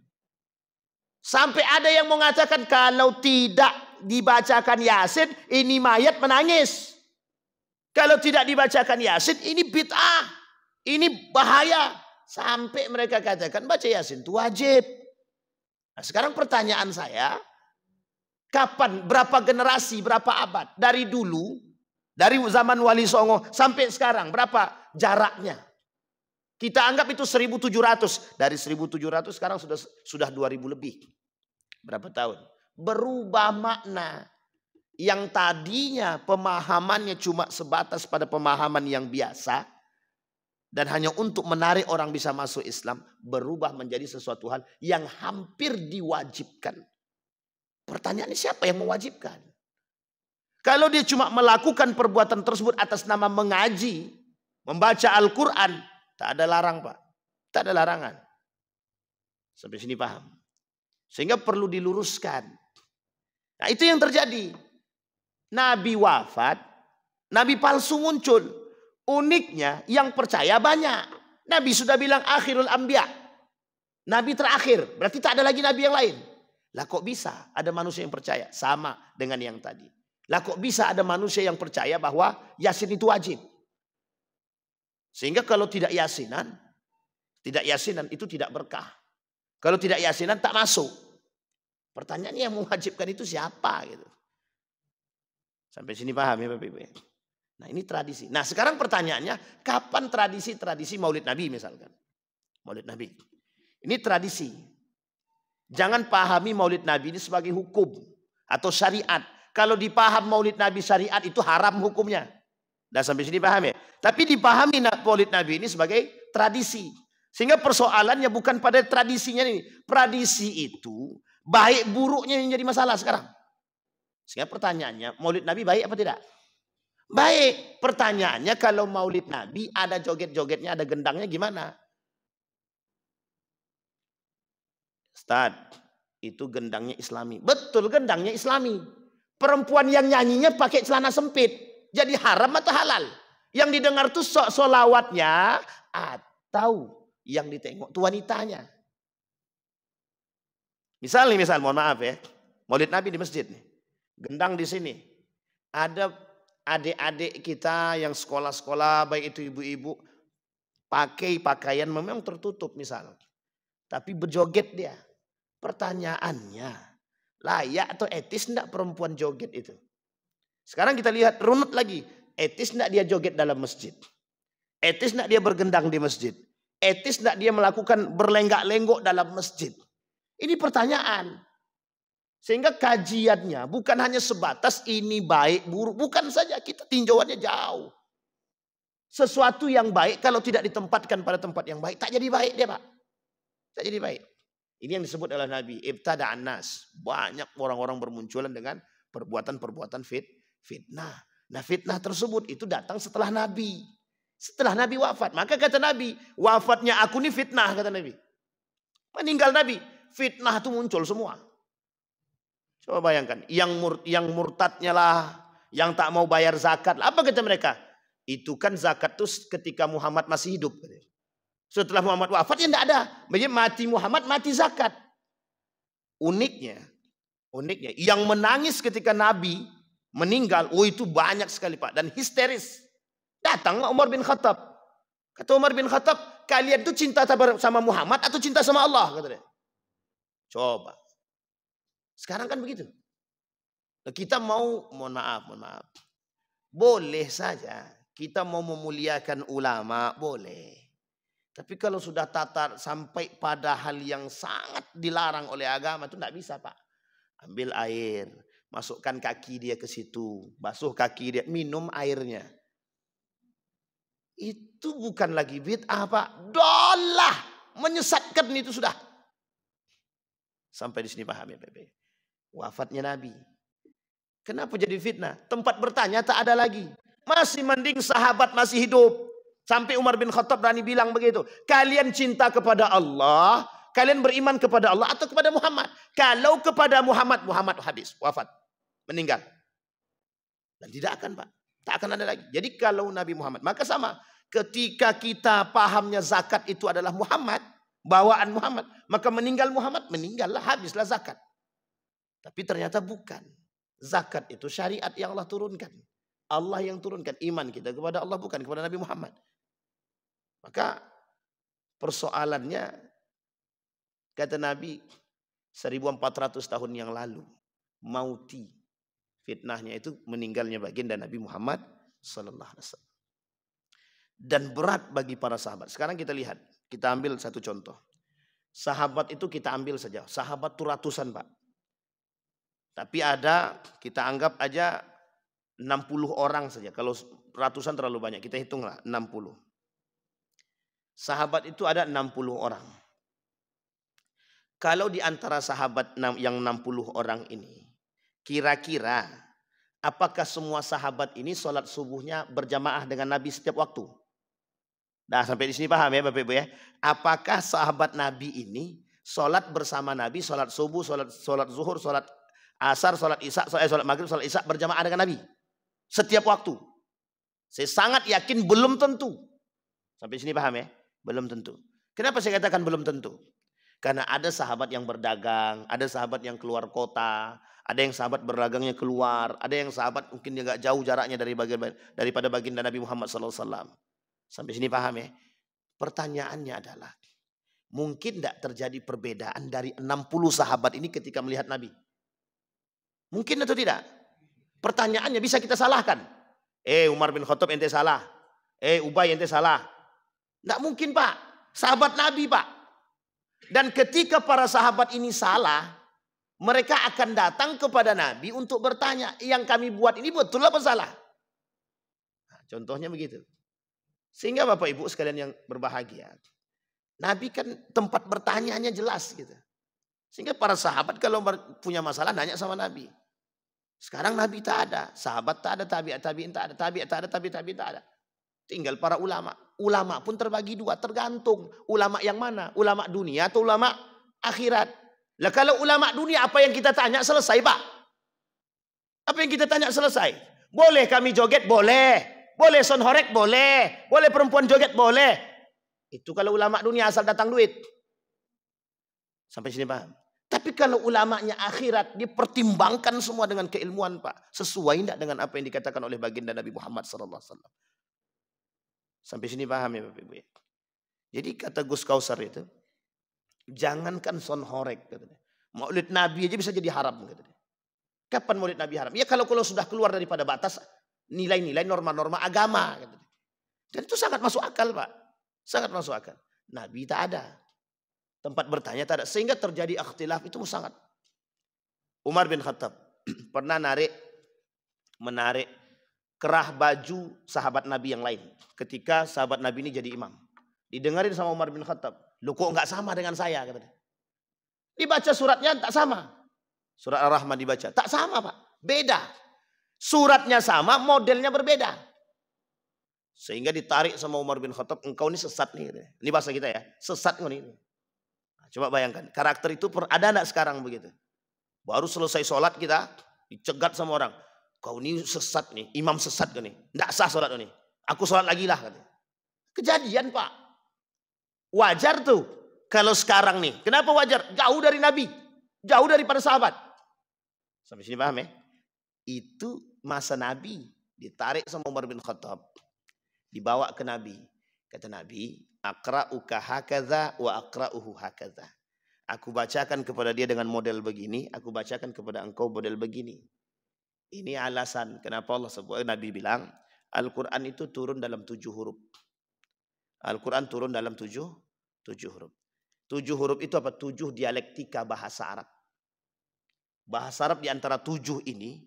[SPEAKER 1] Sampai ada yang mengatakan kalau tidak dibacakan yasin ini mayat menangis. Kalau tidak dibacakan yasin ini bid'ah. Ini bahaya. Sampai mereka katakan baca yasin itu wajib. Nah, sekarang pertanyaan saya, kapan, berapa generasi, berapa abad? Dari dulu, dari zaman Wali Songo sampai sekarang, berapa jaraknya? Kita anggap itu 1700. Dari 1700 sekarang sudah 2000 lebih. Berapa tahun? Berubah makna. Yang tadinya pemahamannya cuma sebatas pada pemahaman yang biasa. Dan hanya untuk menarik orang bisa masuk Islam. Berubah menjadi sesuatu hal yang hampir diwajibkan. Pertanyaannya siapa yang mewajibkan? Kalau dia cuma melakukan perbuatan tersebut atas nama mengaji, membaca Al-Quran, tak ada larang Pak. Tak ada larangan. Sampai sini paham. Sehingga perlu diluruskan. Nah itu yang terjadi. Nabi wafat, Nabi palsu muncul. Uniknya yang percaya banyak. Nabi sudah bilang akhirul anbiya. Nabi terakhir. Berarti tak ada lagi nabi yang lain. Lah kok bisa ada manusia yang percaya? Sama dengan yang tadi. Lah kok bisa ada manusia yang percaya bahwa yasin itu wajib? Sehingga kalau tidak yasinan itu tidak berkah. Kalau tidak yasinan tak masuk. Pertanyaannya yang mewajibkan itu siapa gitu. Sampai sini paham ya Bapak Ibu? Nah ini tradisi. Nah sekarang pertanyaannya, kapan tradisi Maulid Nabi misalkan? Maulid Nabi. Ini tradisi. Jangan pahami Maulid Nabi ini sebagai hukum atau syariat. Kalau dipaham Maulid Nabi syariat itu haram hukumnya. Nah sampai sini paham ya? Tapi dipahami Maulid Nabi ini sebagai tradisi. Sehingga persoalannya bukan pada tradisinya ini. Tradisi itu baik buruknya yang jadi masalah sekarang. Sehingga pertanyaannya, Maulid Nabi baik apa tidak? Baik. Pertanyaannya kalau Maulid Nabi ada joget-jogetnya, ada gendangnya gimana? Ustaz, itu gendangnya Islami. Betul, gendangnya Islami. Perempuan yang nyanyinya pakai celana sempit. Jadi haram atau halal? Yang didengar tuh solawatnya atau yang ditengok tuh wanitanya. Misal mohon maaf ya. Maulid Nabi di masjid nih. Gendang di sini. Ada adik-adik kita yang sekolah-sekolah, baik itu ibu-ibu, pakai pakaian memang tertutup misal. Tapi berjoget dia. Pertanyaannya, layak atau etis enggak perempuan joget itu? Sekarang kita lihat runut lagi. Etis enggak dia joget dalam masjid? Etis enggak dia bergendang di masjid? Etis enggak dia melakukan berlenggak-lenggok dalam masjid? Ini pertanyaan. Sehingga kajiannya bukan hanya sebatas ini baik buruk. Bukan saja, kita tinjauannya jauh. Sesuatu yang baik kalau tidak ditempatkan pada tempat yang baik, tak jadi baik dia Pak. Tak jadi baik. Ini yang disebut oleh Nabi. Ibtada'an nas. Banyak orang-orang bermunculan dengan perbuatan-perbuatan fitnah. Nah fitnah tersebut itu datang setelah Nabi. Setelah Nabi wafat. Maka kata Nabi, wafatnya aku ini fitnah kata Nabi. Meninggal Nabi, fitnah itu muncul semua. Coba bayangkan, yang murtadnya lah, yang tak mau bayar zakat. Apa kata mereka? Itu kan zakat itu ketika Muhammad masih hidup. Setelah Muhammad wafat ya tidak ada. Maksudnya mati Muhammad, mati zakat. Uniknya, yang menangis ketika Nabi meninggal, itu banyak sekali Pak. Dan histeris. Datang Umar bin Khattab. Kata Umar bin Khattab, kalian itu cinta sama Muhammad atau cinta sama Allah? Kata dia. Coba. Sekarang kan begitu. Kita mau, mohon maaf. Boleh saja kita mau memuliakan ulama, boleh. Tapi kalau sudah tatar sampai pada hal yang sangat dilarang oleh agama itu tidak bisa Pak. Ambil air, masukkan kaki dia ke situ, basuh kaki dia, minum airnya. Itu bukan lagi bid'ah, Pak. Dolah, menyesatkan itu sudah. Sampai di sini paham ya, Bebe? Wafatnya Nabi. Kenapa jadi fitnah? Tempat bertanya tak ada lagi. Masih mending sahabat masih hidup. Sampai Umar bin Khattab berani bilang begitu. Kalian cinta kepada Allah, kalian beriman kepada Allah atau kepada Muhammad? Kalau kepada Muhammad, Muhammad habis, wafat, meninggal. Dan tidak akan, Pak. Tak akan ada lagi. Jadi kalau Nabi Muhammad, maka sama. Ketika kita pahamnya zakat itu adalah Muhammad, bawaan Muhammad, maka meninggal Muhammad, meninggallah, habislah zakat. Tapi ternyata bukan. Zakat itu syariat yang Allah turunkan. Allah yang turunkan. Iman kita kepada Allah, bukan kepada Nabi Muhammad. Maka persoalannya, kata Nabi 1400 tahun yang lalu, mauti, fitnahnya itu meninggalnya baginda Nabi Muhammad sallallahu alaihi wasallam. Dan berat bagi para sahabat. Sekarang kita lihat, kita ambil satu contoh. Sahabat itu kita ambil saja. Sahabat itu ratusan, Pak. Tapi ada, kita anggap aja 60 orang saja. Kalau ratusan terlalu banyak, kita hitunglah 60. Sahabat itu ada 60 orang. Kalau di antara sahabat yang 60 orang ini, kira-kira apakah semua sahabat ini sholat subuhnya berjamaah dengan Nabi setiap waktu? Nah, sampai di sini paham ya Bapak Ibu ya? Apakah sahabat Nabi ini sholat bersama Nabi, sholat subuh, sholat zuhur, sholat asar, sholat isya, sholat maghrib, sholat isya berjamaah dengan Nabi setiap waktu? Saya sangat yakin belum tentu. Sampai sini paham ya? Belum tentu. Kenapa saya katakan belum tentu? Karena ada sahabat yang berdagang, ada sahabat yang keluar kota, ada yang sahabat berdagangnya keluar, ada yang sahabat mungkin agak jauh jaraknya daripada baginda Nabi Muhammad SAW. Sampai sini paham ya? Pertanyaannya adalah, mungkin tidak terjadi perbedaan dari 60 sahabat ini ketika melihat Nabi? Mungkin atau tidak? Pertanyaannya bisa kita salahkan. Umar bin Khattab ente salah. Ubay ente salah. Tidak mungkin, Pak. Sahabat Nabi, Pak. Dan ketika para sahabat ini salah, mereka akan datang kepada Nabi untuk bertanya, yang kami buat ini betul apa salah? Nah, contohnya begitu. Sehingga Bapak Ibu sekalian yang berbahagia, Nabi kan tempat bertanyanya jelas gitu. Sehingga para sahabat kalau punya masalah nanya sama Nabi. Sekarang Nabi tak ada, sahabat tak ada, tabi'in tak ada, tabi'in tak ada. Tinggal para ulama. Ulama pun terbagi dua, tergantung ulama yang mana, ulama dunia atau ulama akhirat. Lah kalau ulama dunia apa yang kita tanya selesai, Pak? Apa yang kita tanya selesai? Boleh kami joget? Boleh. Boleh son horek? Boleh. Boleh perempuan joget? Boleh. Itu kalau ulama dunia asal datang duit. Sampai sini paham? Tapi kalau ulamanya akhirat, dipertimbangkan semua dengan keilmuan, Pak. Sesuai tidak dengan apa yang dikatakan oleh baginda Nabi Muhammad SAW. Sampai sini paham ya Bapak Ibu? Jadi kata Gus Kausar itu, jangankan son horek. Katanya. Maulid Nabi aja bisa jadi haram. Katanya. Kapan maulid Nabi haram? Ya kalau sudah keluar daripada batas nilai-nilai norma-norma agama. Katanya. Dan itu sangat masuk akal, Pak. Sangat masuk akal. Nabi tak ada. Tempat bertanya tak ada. Sehingga terjadi ikhtilaf itu sangat. Umar bin Khattab pernah menarik kerah baju sahabat Nabi yang lain. Ketika sahabat Nabi ini jadi imam. Didengarin sama Umar bin Khattab. Lu kok nggak sama dengan saya? Katanya. Dibaca suratnya tak sama. Surat Ar-Rahman dibaca. Tak sama, Pak. Beda. Suratnya sama, modelnya berbeda. Sehingga ditarik sama Umar bin Khattab. Engkau ini sesat nih. Ini bahasa kita ya. Sesat nih. Coba bayangkan, karakter itu ada enggak sekarang begitu? Baru selesai sholat kita dicegat sama orang. Kau ini sesat nih, imam sesat kan nih. Enggak sah sholat ini. Aku sholat lagi lah. Kejadian, Pak. Wajar tuh. Kalau sekarang nih. Kenapa wajar? Jauh dari Nabi. Jauh daripada sahabat. Sampai sini paham ya? Itu masa Nabi. Ditarik sama Umar bin Khattab. Dibawa ke Nabi. Kata Nabi, akra'uka hakadha wa akra'uhu hakadha. Aku bacakan kepada dia dengan model begini, aku bacakan kepada engkau model begini. Ini alasan kenapa Allah sebut. Nabi bilang, Al-Quran itu turun dalam 7 huruf. Al-Quran turun dalam 7 huruf. 7 huruf itu apa? 7 dialektika bahasa Arab. Bahasa Arab di antara 7 ini,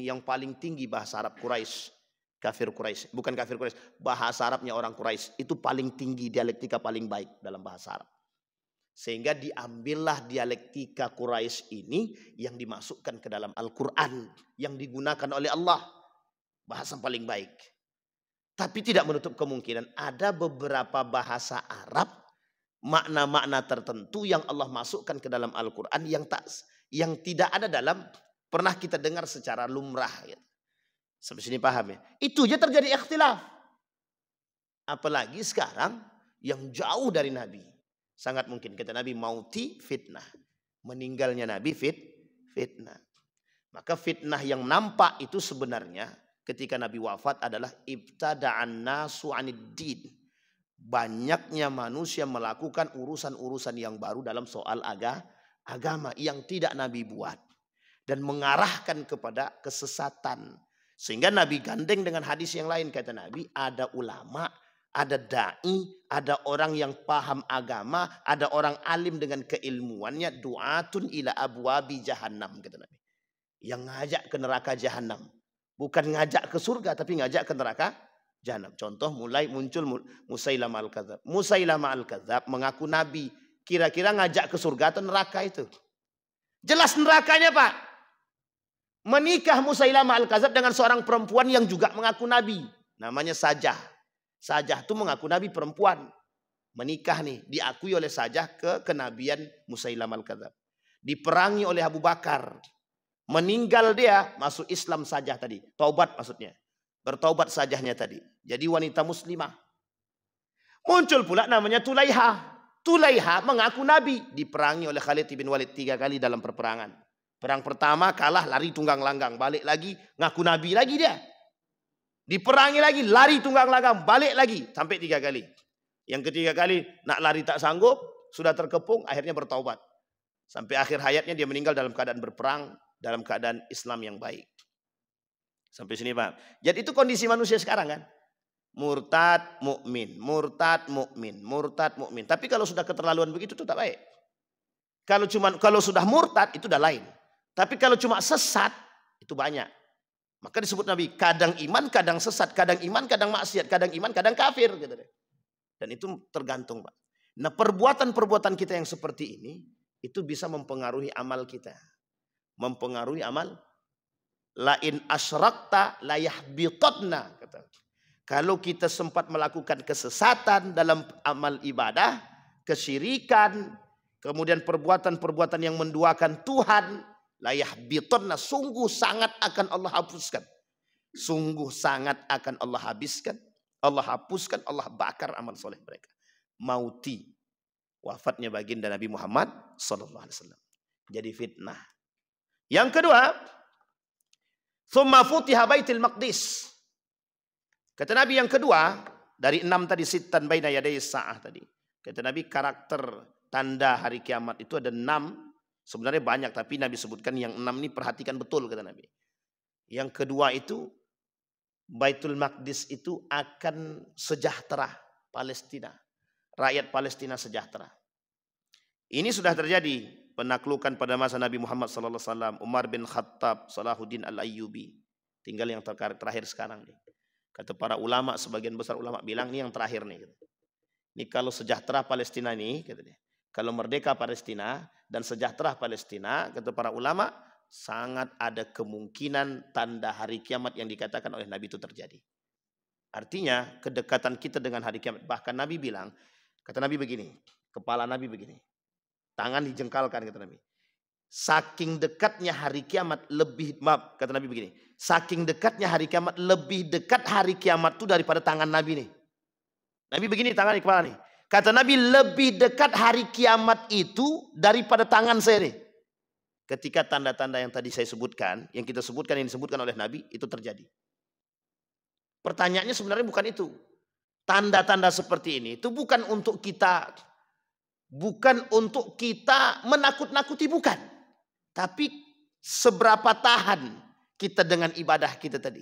[SPEAKER 1] yang paling tinggi bahasa Arab Quraisy. Kafir Quraisy, bukan kafir Quraisy, bahasa Arabnya orang Quraisy itu paling tinggi, dialektika paling baik dalam bahasa Arab. Sehingga diambillah dialektika Quraisy ini yang dimasukkan ke dalam Al-Quran, yang digunakan oleh Allah, bahasa paling baik. Tapi tidak menutup kemungkinan ada beberapa bahasa Arab, makna-makna tertentu yang Allah masukkan ke dalam Al-Quran yang tidak ada dalam, pernah kita dengar secara lumrah. Gitu. Sampai sini paham ya? Itu aja terjadi ikhtilaf. Apalagi sekarang yang jauh dari Nabi. Sangat mungkin kata Nabi, mauti fitnah. Meninggalnya Nabi fitnah. Maka fitnah yang nampak itu sebenarnya ketika Nabi wafat adalah ibtada'an nasu 'anid din. Banyaknya manusia melakukan urusan-urusan yang baru dalam soal agama yang tidak Nabi buat. Dan mengarahkan kepada kesesatan. Sehingga Nabi gandeng dengan hadis yang lain. Kata Nabi, ada ulama, ada da'i, ada orang yang paham agama, ada orang alim dengan keilmuannya, du'atun ila abwabi jahannam, kata Nabi. Yang ngajak ke neraka jahannam. Bukan ngajak ke surga, tapi ngajak ke neraka jahannam. Contoh mulai muncul Musailamah al-Kadzab. Musailamah al-Kadzab mengaku Nabi. Kira-kira ngajak ke surga atau neraka itu? Jelas nerakanya, Pak. Menikah Musailamah al-Kadzab dengan seorang perempuan yang juga mengaku Nabi. Namanya Sajah. Sajah itu mengaku Nabi perempuan. Menikah nih. Diakui oleh Sajah kenabian Musailamah al-Kadzab. Diperangi oleh Abu Bakar. Meninggal dia, masuk Islam Sajah tadi. Taubat maksudnya. Bertaubat Sajahnya tadi. Jadi wanita muslimah. Muncul pula namanya Tulaiha. Tulaiha mengaku Nabi. Diperangi oleh Khalid bin Walid 3 kali dalam perperangan. Perang pertama kalah, lari tunggang langgang. Balik lagi, ngaku Nabi lagi dia. Diperangi lagi, lari tunggang langgang. Balik lagi, sampai 3 kali. Yang ketiga kali, nak lari tak sanggup. Sudah terkepung, akhirnya bertaubat. Sampai akhir hayatnya dia meninggal dalam keadaan berperang. Dalam keadaan Islam yang baik. Sampai sini Pak. Jadi itu kondisi manusia sekarang kan. Murtad, mukmin, murtad, mukmin, murtad, mukmin. Tapi kalau sudah keterlaluan begitu itu tak baik. Kalau sudah murtad itu udah lain. Tapi kalau cuma sesat, itu banyak. Maka disebut Nabi, kadang iman, kadang sesat. Kadang iman, kadang maksiat. Kadang iman, kadang kafir. Gitu deh. Dan itu tergantung, Pak. Nah, perbuatan-perbuatan kita yang seperti ini, itu bisa mempengaruhi amal kita. Mempengaruhi amal. Lain asyrakta layahbitotna. Kalau kita sempat melakukan kesesatan dalam amal ibadah, kesyirikan, kemudian perbuatan-perbuatan yang menduakan Tuhan, layahbitonna, sungguh sangat akan Allah hapuskan. Sungguh sangat akan Allah habiskan. Allah hapuskan, Allah bakar amal soleh mereka. Mauti. Wafatnya baginda Nabi Muhammad SAW. Jadi fitnah. Yang kedua, thumma futiha baitul maqdis. Kata Nabi yang kedua, dari 6 tadi, sittan baina yaday sa'ah tadi. Kata Nabi karakter tanda hari kiamat itu ada 6. Sebenarnya banyak, tapi Nabi sebutkan yang 6 ini perhatikan betul, kata Nabi. Yang kedua itu, Baitul Maqdis itu akan sejahtera Palestina. Rakyat Palestina sejahtera. Ini sudah terjadi penaklukan pada masa Nabi Muhammad SAW. Umar bin Khattab, Salahuddin Al-Ayyubi. Tinggal yang terakhir sekarang nih. Kata para ulama, sebagian besar ulama bilang ini yang terakhir nih. Ini kalau sejahtera Palestina nih, kata dia. Kalau merdeka Palestina dan sejahtera Palestina, kata para ulama, sangat ada kemungkinan tanda hari kiamat yang dikatakan oleh Nabi itu terjadi. Artinya kedekatan kita dengan hari kiamat. Bahkan Nabi bilang, kata Nabi begini, kepala Nabi begini, tangan dijengkalkan, kata Nabi. Saking dekatnya hari kiamat kata Nabi begini, saking dekatnya hari kiamat, lebih dekat hari kiamat itu daripada tangan Nabi nih. Nabi begini, tangan di kepala nih. Kata Nabi, lebih dekat hari kiamat itu daripada tangan saya nih. Ketika tanda-tanda yang tadi saya sebutkan, yang kita sebutkan, yang disebutkan oleh Nabi, itu terjadi. Pertanyaannya sebenarnya bukan itu. Tanda-tanda seperti ini itu bukan untuk kita menakut-nakuti, bukan. Tapi seberapa tahan kita dengan ibadah kita tadi.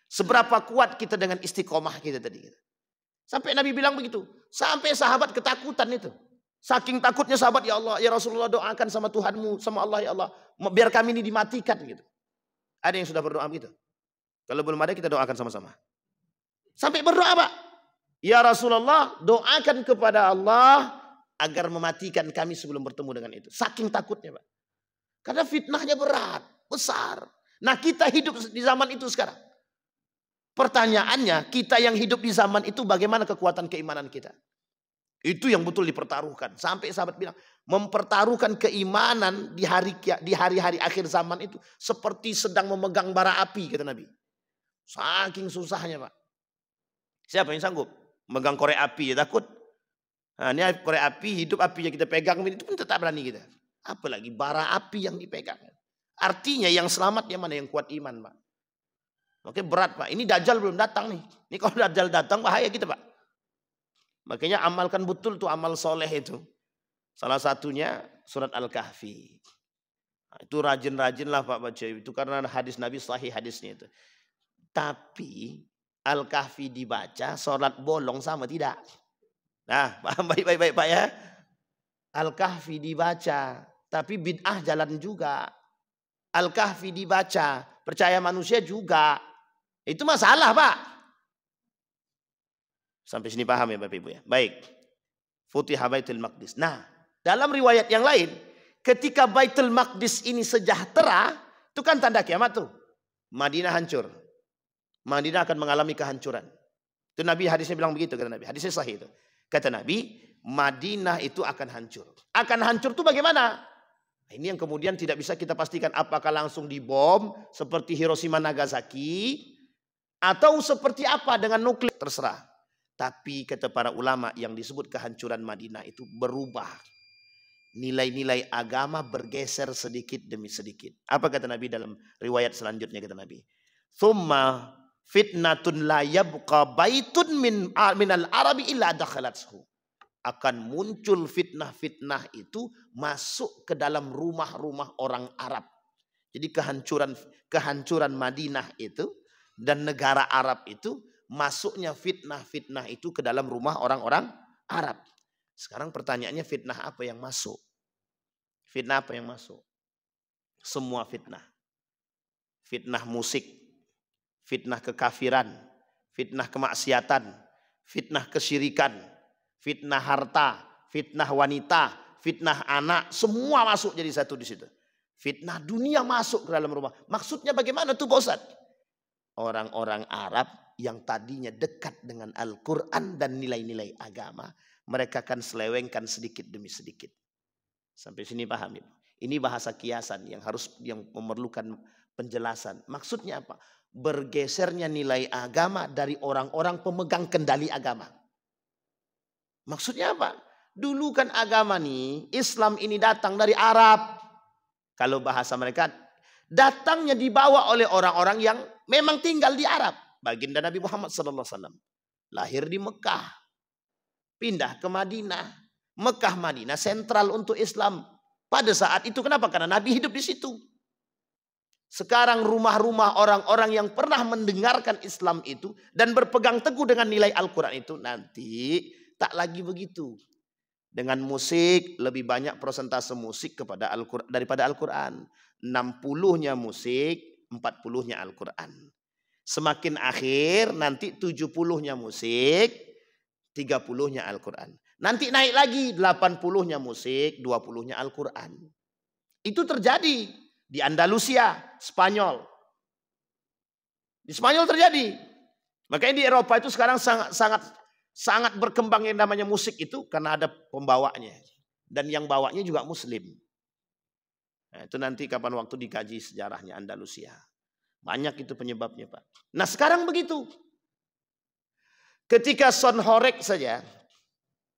[SPEAKER 1] Seberapa kuat kita dengan istiqomah kita tadi. Sampai Nabi bilang begitu. Sampai sahabat ketakutan itu. Saking takutnya sahabat, ya Allah, ya Rasulullah, doakan sama Tuhanmu, sama Allah, ya Allah, biar kami ini dimatikan gitu. Ada yang sudah berdoa gitu? Kalau belum ada, kita doakan sama-sama. Sampai berdoa, Pak. Ya Rasulullah, doakan kepada Allah agar mematikan kami sebelum bertemu dengan itu. Saking takutnya, Pak. Karena fitnahnya berat, besar. Nah, kita hidup di zaman itu sekarang. Pertanyaannya, kita yang hidup di zaman itu bagaimana kekuatan keimanan kita? Itu yang betul dipertaruhkan. Sampai sahabat bilang, mempertaruhkan keimanan di hari-hari akhir zaman itu seperti sedang memegang bara api, kata Nabi. Saking susahnya, Pak. Siapa yang sanggup megang korek api, ya takut? Nah, ini korek api, hidup apinya kita pegang, itu pun tetap berani kita. Apalagi bara api yang dipegang. Artinya yang selamat yang mana? Yang kuat iman, Pak. Makanya berat, Pak. Ini Dajjal belum datang nih. Ini kalau Dajjal datang bahaya kita, Pak. Makanya amalkan betul tuh amal soleh itu. Salah satunya surat Al-Kahfi. Nah, itu rajin-rajinlah Pak baca. Itu karena hadis Nabi sahih hadisnya itu. Tapi Al-Kahfi dibaca, sholat bolong sama tidak? Nah, paham baik-baik Pak ya. Al-Kahfi dibaca, tapi bid'ah jalan juga. Al-Kahfi dibaca, percaya manusia juga. Itu masalah Pak. Sampai sini paham ya Bapak Ibu ya. Baik. Futiha Baitul Maqdis. Nah, dalam riwayat yang lain, ketika Baitul Maqdis ini sejahtera, itu kan tanda kiamat tuh. Madinah hancur. Madinah akan mengalami kehancuran. Itu Nabi hadisnya bilang begitu, kata Nabi. Hadisnya sahih itu. Kata Nabi, Madinah itu akan hancur. Akan hancur itu bagaimana? Ini yang kemudian tidak bisa kita pastikan apakah langsung dibom seperti Hiroshima Nagasaki atau seperti apa dengan nuklir, terserah. Tapi kata para ulama yang disebut kehancuran Madinah itu berubah. Nilai-nilai agama bergeser sedikit demi sedikit. Apa kata Nabi dalam riwayat selanjutnya, kata Nabi? Thumma fitnatun la yabqa baitun minal arabi illa dakhalathu. Akan muncul fitnah-fitnah itu masuk ke dalam rumah-rumah orang Arab. Jadi kehancuran Madinah itu dan negara Arab itu masuknya fitnah-fitnah itu ke dalam rumah orang-orang Arab. Sekarang pertanyaannya, fitnah apa yang masuk? Fitnah apa yang masuk? Semua fitnah. Fitnah musik, fitnah kekafiran, fitnah kemaksiatan, fitnah kesyirikan, fitnah harta, fitnah wanita, fitnah anak, semua masuk jadi satu di situ. Fitnah dunia masuk ke dalam rumah. Maksudnya bagaimana tuh Pak Ustadz? Orang-orang Arab yang tadinya dekat dengan Al-Quran dan nilai-nilai agama, mereka akan selewengkan sedikit demi sedikit. Sampai sini paham ya? Ini bahasa kiasan yang memerlukan penjelasan. Maksudnya apa? Bergesernya nilai agama dari orang-orang pemegang kendali agama. Maksudnya apa? Dulu kan agama nih, Islam ini datang dari Arab. Kalau bahasa mereka, datangnya dibawa oleh orang-orang yang memang tinggal di Arab. Baginda Nabi Muhammad SAW lahir di Mekah, pindah ke Madinah. Mekah Madinah sentral untuk Islam pada saat itu. Kenapa? Karena Nabi hidup di situ. Sekarang rumah-rumah orang-orang yang pernah mendengarkan Islam itu dan berpegang teguh dengan nilai Al-Quran itu nanti tak lagi begitu. Dengan musik lebih banyak persentase musik daripada Al-Quran. 60-nya musik, 40-nya Al-Quran. Semakin akhir nanti 70-nya musik, 30-nya Al-Quran. Nanti naik lagi 80-nya musik, 20-nya Al-Quran. Itu terjadi di Andalusia, Spanyol. Di Spanyol terjadi. Makanya di Eropa itu sekarang sangat berkembang yang namanya musik itu karena ada pembawanya. Dan yang bawanya juga Muslim. Nah, itu nanti kapan waktu dikaji sejarahnya Andalusia. Banyak itu penyebabnya Pak. Nah sekarang begitu. Ketika Sonhorek saja.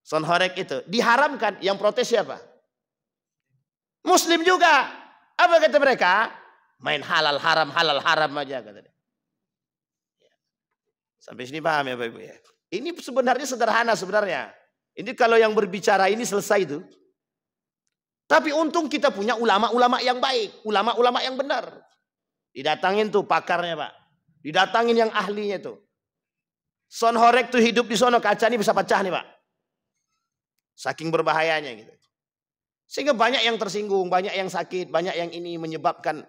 [SPEAKER 1] Sonhorek itu diharamkan, yang protes siapa? Muslim juga. Apa kata mereka? Main halal haram aja kata dia. Sampai sini paham ya Bapak Ibu ya. Ini sebenarnya sederhana sebenarnya. Ini kalau yang berbicara ini selesai itu. Tapi untung kita punya ulama-ulama yang baik, ulama-ulama yang benar. Didatangin tuh pakarnya Pak. Didatangin yang ahlinya tuh. Sonhorek tuh hidup di sono, kaca ini bisa pecah nih Pak. Saking berbahayanya gitu. Sehingga banyak yang tersinggung, banyak yang sakit, banyak yang ini menyebabkan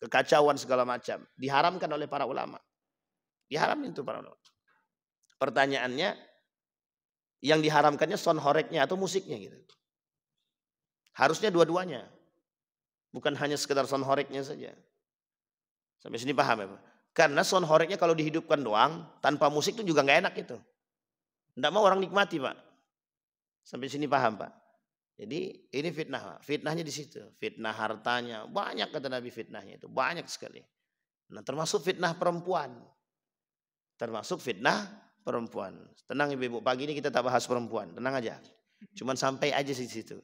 [SPEAKER 1] kekacauan segala macam. Diharamkan oleh para ulama. Diharamkan itu para ulama. Pertanyaannya, yang diharamkannya sound horeknya atau musiknya gitu. Harusnya dua-duanya. Bukan hanya sekedar sound horeknya saja. Sampai sini paham ya Pak? Karena sound horeknya kalau dihidupkan doang, tanpa musik itu juga nggak enak itu. Nggak mau orang nikmati Pak. Sampai sini paham Pak? Jadi ini fitnah, fitnahnya di situ, fitnah hartanya, banyak kata Nabi fitnahnya itu, banyak sekali. Nah termasuk fitnah perempuan, termasuk fitnah perempuan. Tenang ibu-ibu, pagi ini kita tak bahas perempuan, tenang aja. Cuman sampai aja di situ.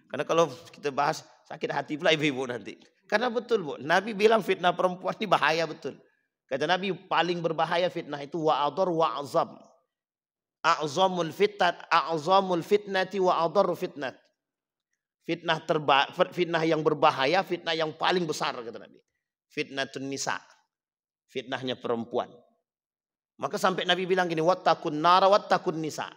[SPEAKER 1] Karena kalau kita bahas sakit hati pula ibu-ibu nanti. Karena betul Bu, Nabi bilang fitnah perempuan ini bahaya betul. Kata Nabi paling berbahaya fitnah itu wa'adhar wa'azam. A'zamul fitnati wa'adhar fitnat. Fitnah yang berbahaya, fitnah yang paling besar kata Nabi. Fitnatun nisa. Fitnahnya perempuan. Maka sampai Nabi bilang gini, wattaqun nara wattaqun nisa.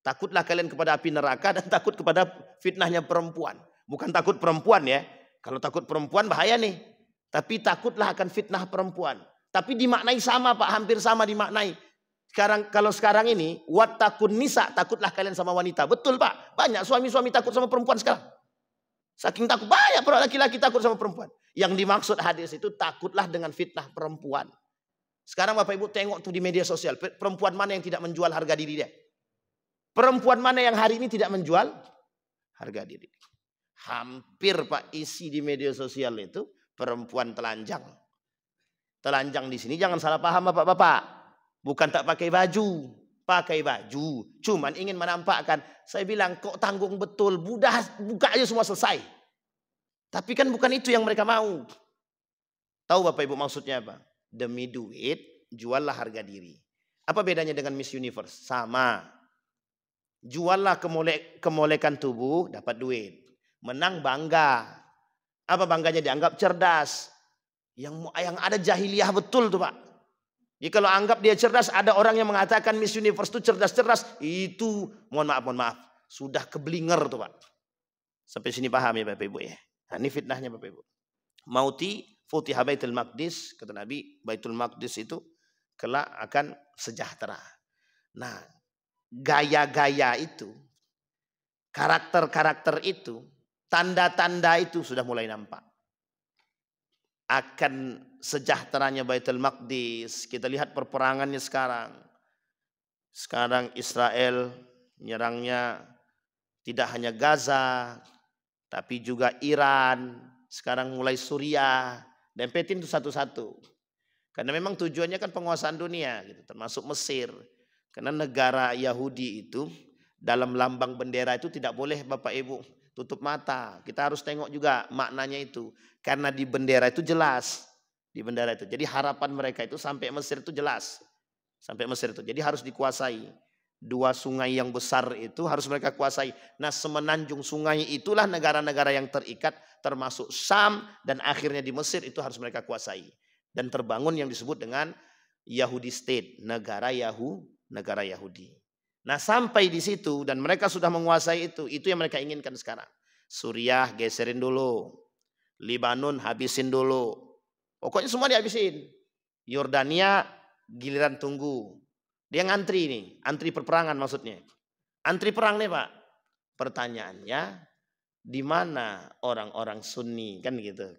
[SPEAKER 1] Takutlah kalian kepada api neraka dan takut kepada fitnahnya perempuan. Bukan takut perempuan ya. Kalau takut perempuan bahaya nih. Tapi takutlah akan fitnah perempuan. Tapi dimaknai sama Pak, hampir sama dimaknai. Kalau sekarang ini, wattaqun nisa, takutlah kalian sama wanita. Betul Pak, banyak suami-suami takut sama perempuan sekarang. Saking takut, banyak laki-laki takut sama perempuan. Yang dimaksud hadis itu takutlah dengan fitnah perempuan. Sekarang Bapak Ibu tengok tuh di media sosial, perempuan mana yang tidak menjual harga diri dia? Perempuan mana yang hari ini tidak menjual harga diri? Hampir Pak isi di media sosial itu perempuan telanjang. Telanjang di sini jangan salah paham Bapak-bapak. Bukan tak pakai baju, pakai baju. Cuman ingin menampakkan, saya bilang kok tanggung betul, buka aja semua selesai. Tapi kan bukan itu yang mereka mau. Tahu Bapak Ibu maksudnya apa? Demi duit, juallah harga diri. Apa bedanya dengan Miss Universe? Sama. Juallah kemolekan tubuh, dapat duit. Menang bangga. Apa bangganya? Dianggap cerdas. Yang ada jahiliyah betul tuh Pak. Jadi kalau anggap dia cerdas, ada orang yang mengatakan Miss Universe itu cerdas-cerdas, itu mohon maaf, sudah keblinger tuh Pak. Sampai sini paham ya Bapak Ibu ya. Nah, ini fitnahnya Bapak Ibu. Mauti futiha Baitul Maqdis, kata Nabi, Baitul Maqdis itu kelak akan sejahtera. Nah, gaya-gaya itu, karakter-karakter itu, tanda-tanda itu sudah mulai nampak. Akan sejahteranya Baitul Maqdis. Kita lihat perperangannya sekarang. Sekarang Israel nyerangnya tidak hanya Gaza, tapi juga Iran. Sekarang mulai Suriah. Dempetin itu satu-satu. Karena memang tujuannya kan penguasaan dunia, gitu, termasuk Mesir. Karena negara Yahudi itu dalam lambang bendera itu tidak boleh Bapak Ibu tutup mata. Kita harus tengok juga maknanya itu. Karena di bendera itu jelas. Di bendera itu. Jadi harapan mereka itu sampai Mesir itu jelas. Sampai Mesir itu. Jadi harus dikuasai. Dua sungai yang besar itu harus mereka kuasai. Nah semenanjung sungai itulah negara-negara yang terikat. Termasuk Syam dan akhirnya di Mesir itu harus mereka kuasai. Dan terbangun yang disebut dengan Yahudi State. Negara Yahudi. Nah sampai di situ dan mereka sudah menguasai itu yang mereka inginkan sekarang. Suriah geserin dulu. Libanon habisin dulu. Pokoknya semua dihabisin. Yordania giliran tunggu. Dia ngantri nih, antri perperangan maksudnya. Antri perang nih Pak. Pertanyaannya, di mana orang-orang Sunni kan gitu.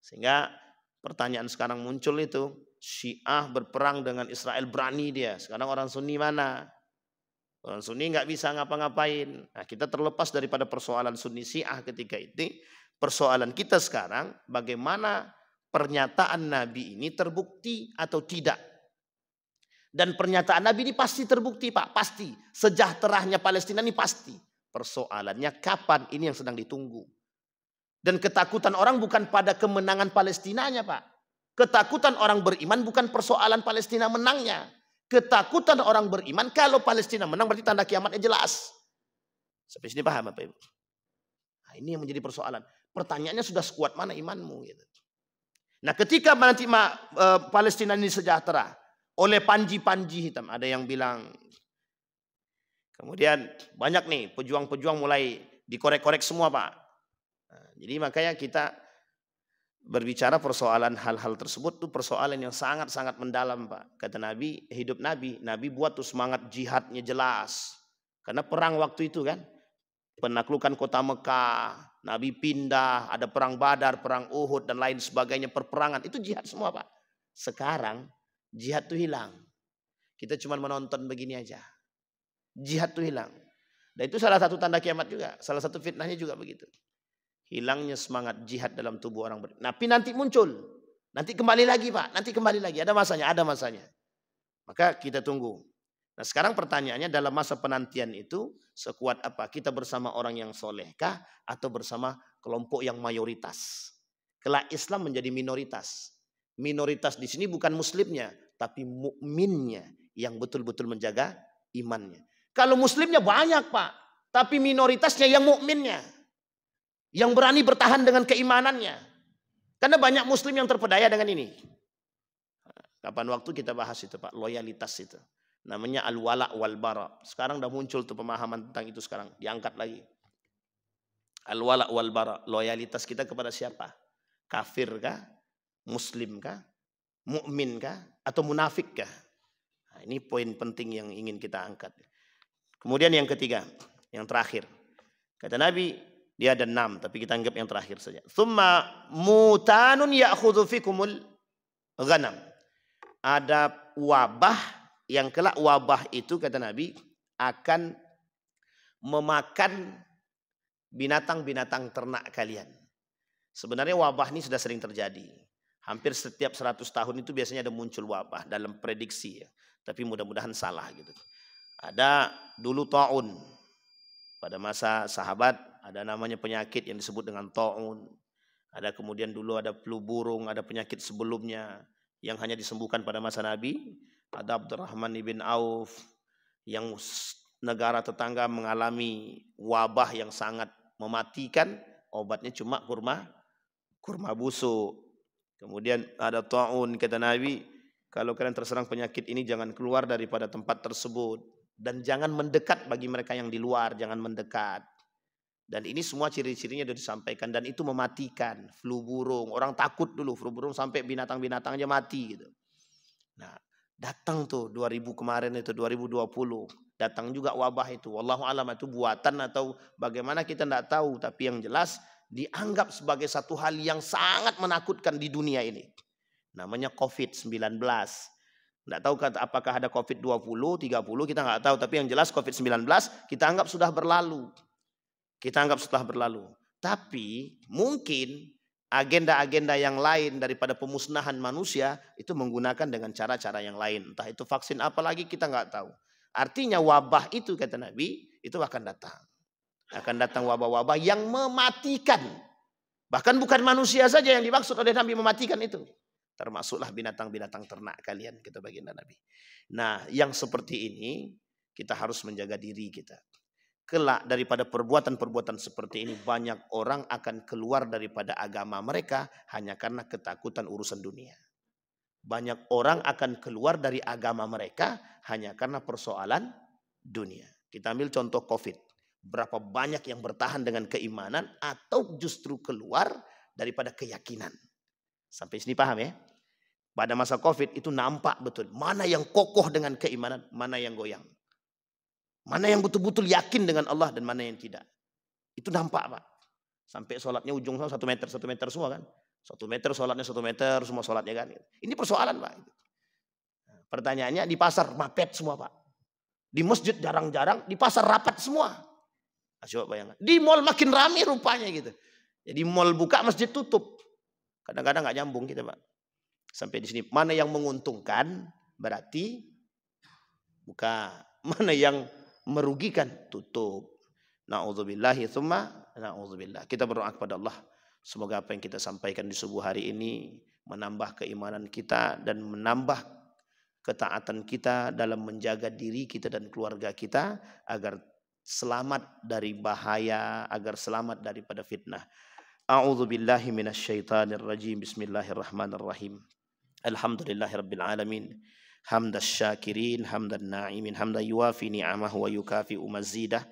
[SPEAKER 1] Sehingga pertanyaan sekarang muncul itu, Syiah berperang dengan Israel berani dia. Sekarang orang Sunni mana? Orang Sunni nggak bisa ngapa-ngapain. Nah, kita terlepas daripada persoalan Sunni Syiah ketika itu. Persoalan kita sekarang bagaimana pernyataan Nabi ini terbukti atau tidak. Dan pernyataan Nabi ini pasti terbukti Pak. Pasti. Sejahteranya Palestina ini pasti. Persoalannya kapan, ini yang sedang ditunggu. Dan ketakutan orang bukan pada kemenangan Palestinanya Pak. Ketakutan orang beriman bukan persoalan Palestina menangnya. Ketakutan orang beriman kalau Palestina menang berarti tanda kiamatnya jelas. Sampai sini paham Bapak Ibu? Nah, ini yang menjadi persoalan. Pertanyaannya sudah sekuat mana imanmu gitu. Nah ketika nanti Palestina ini sejahtera oleh panji-panji hitam. Ada yang bilang Kemudian banyak nih pejuang-pejuang mulai dikorek-korek semua Pak. Nah, jadi makanya kita berbicara persoalan hal-hal tersebut tuh persoalan yang sangat-sangat mendalam Pak. Kata Nabi, hidup Nabi, Nabi buat tuh semangat jihadnya jelas. Karena perang waktu itu kan, penaklukan kota Mekah, Nabi pindah, ada perang Badar, perang Uhud dan lain sebagainya, perperangan, itu jihad semua Pak. Sekarang jihad tuh hilang. Kita cuma menonton begini aja. Jihad tuh hilang. Dan itu salah satu tanda kiamat juga. Salah satu fitnahnya juga begitu. Hilangnya semangat jihad dalam tubuh orang beriman. Tapi nanti muncul. Nanti kembali lagi Pak. Nanti kembali lagi. Ada masanya, ada masanya. Maka kita tunggu. Nah sekarang pertanyaannya dalam masa penantian itu sekuat apa? Kita bersama orang yang solehkah atau bersama kelompok yang mayoritas? Kelak Islam menjadi minoritas. Minoritas di sini bukan muslimnya, tapi mukminnya yang betul-betul menjaga imannya. Kalau muslimnya banyak Pak, tapi minoritasnya yang mukminnya, yang berani bertahan dengan keimanannya. Karena banyak muslim yang terpedaya dengan ini. Kapan waktu kita bahas itu Pak, loyalitas itu. Namanya al-wala wal bara. Sekarang udah muncul tuh pemahaman tentang itu sekarang, diangkat lagi. Al-wala wal bara, loyalitas kita kepada siapa? Kafir kah? Muslim kah? Mukmin kah? Atau munafik kah? Nah, ini poin penting yang ingin kita angkat. Kemudian yang ketiga, yang terakhir. Kata Nabi, dia ada 6, tapi kita anggap yang terakhir saja. Tsumma mutanun ya'khudhu fikumul ghanam. Ada wabah yang kelak wabah itu kata Nabi akan memakan binatang-binatang ternak kalian. Sebenarnya wabah ini sudah sering terjadi. Hampir setiap 100 tahun itu biasanya ada muncul wabah dalam prediksi ya. Tapi mudah-mudahan salah gitu. Ada dulu taun. Pada masa sahabat ada namanya penyakit yang disebut dengan taun. Ada kemudian dulu ada flu burung, ada penyakit sebelumnya yang hanya disembuhkan pada masa Nabi. Ada Abdurrahman ibn Auf yang negara tetangga mengalami wabah yang sangat mematikan, obatnya cuma kurma busuk. Kemudian ada taun kata Nabi, kalau kalian terserang penyakit ini jangan keluar daripada tempat tersebut. Dan jangan mendekat bagi mereka yang di luar, jangan mendekat. Dan ini semua ciri-cirinya sudah disampaikan. Dan itu mematikan, flu burung. Orang takut dulu, flu burung sampai binatang-binatang aja mati gitu. Nah datang tuh 2000 kemarin itu, 2020. Datang juga wabah itu. Wallahu alam itu buatan atau bagaimana kita tidak tahu. Tapi yang jelas dianggap sebagai satu hal yang sangat menakutkan di dunia ini. Namanya COVID-19. Tidak tahu apakah ada COVID-20, 30, kita nggak tahu. Tapi yang jelas COVID-19 kita anggap sudah berlalu. Kita anggap sudah berlalu. Tapi mungkin agenda-agenda yang lain daripada pemusnahan manusia itu menggunakan dengan cara-cara yang lain. Entah itu vaksin apa lagi kita nggak tahu. Artinya wabah itu kata Nabi itu akan datang. Akan datang wabah-wabah yang mematikan. Bahkan bukan manusia saja yang dimaksud oleh Nabi mematikan itu. Termasuklah binatang-binatang ternak kalian, kata baginda Nabi. Nah, yang seperti ini kita harus menjaga diri kita. Kelak daripada perbuatan-perbuatan seperti ini banyak orang akan keluar daripada agama mereka hanya karena ketakutan urusan dunia. Banyak orang akan keluar dari agama mereka hanya karena persoalan dunia. Kita ambil contoh COVID. Berapa banyak yang bertahan dengan keimanan atau justru keluar daripada keyakinan. Sampai sini paham ya? Pada masa COVID itu nampak betul. Mana yang kokoh dengan keimanan, mana yang goyang. Mana yang betul-betul yakin dengan Allah dan mana yang tidak. Itu nampak Pak. Sampai sholatnya ujung 1 meter semua kan. 1 meter sholatnya 1 meter semua sholatnya kan. Ini persoalan Pak. Pertanyaannya di pasar mapet semua Pak. Di masjid jarang-jarang, di pasar rapat semua. Nah, coba bayangkan. Di mall makin ramai rupanya gitu. Jadi mall buka, masjid tutup. Kadang-kadang nggak nyambung kita Pak. Sampai di sini mana yang menguntungkan berarti buka, mana yang merugikan tutup. Na'udzubillahi tsumma na'udzubillah. Kita berdoa kepada Allah semoga apa yang kita sampaikan di subuh hari ini menambah keimanan kita dan menambah ketaatan kita dalam menjaga diri kita dan keluarga kita agar selamat dari bahaya, agar selamat daripada fitnah. A'udzubillahi minasyaitonirrajim. Bismillahirrahmanirrahim. Alhamdulillahirabbil alamin. hamdan syakirin, hamdan na'imin, hamdan yuafi ni'amahu wa yukafi'u mazidah.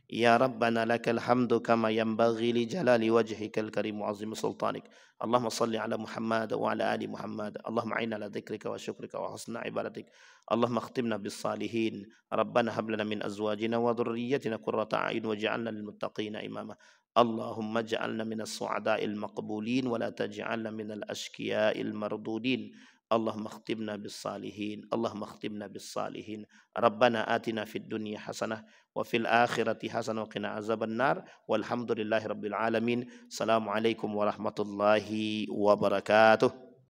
[SPEAKER 1] Ya Rabbana lakal hamdu kama yanbaghi li jalali wajhikal karim wa azim sultanik. Allahumma salli ala Muhammad wa ala ali Muhammad. Allahumma a'inna ala dzikrika wa syukrika wa husna ibadatik. Allahumma akhtimna bis salihin. Rabbana hab lana min azwajina wa dhurriyyatina qurrata a'yun waj'alna lil muttaqina imama. Allahumma ij'alna minas su'ada'il maqbulin wa la taj'alna minal ashqiya'il mardudin. Allahumma akhtimna bis salihin. Allahumma akhtimna bis salihin. Rabbana atina fid dunya hasanah wa fil akhirati hasanah wa qina azaban nar. Walhamdulillahi rabbil alamin. Assalamualaikum warahmatullahi wabarakatuh.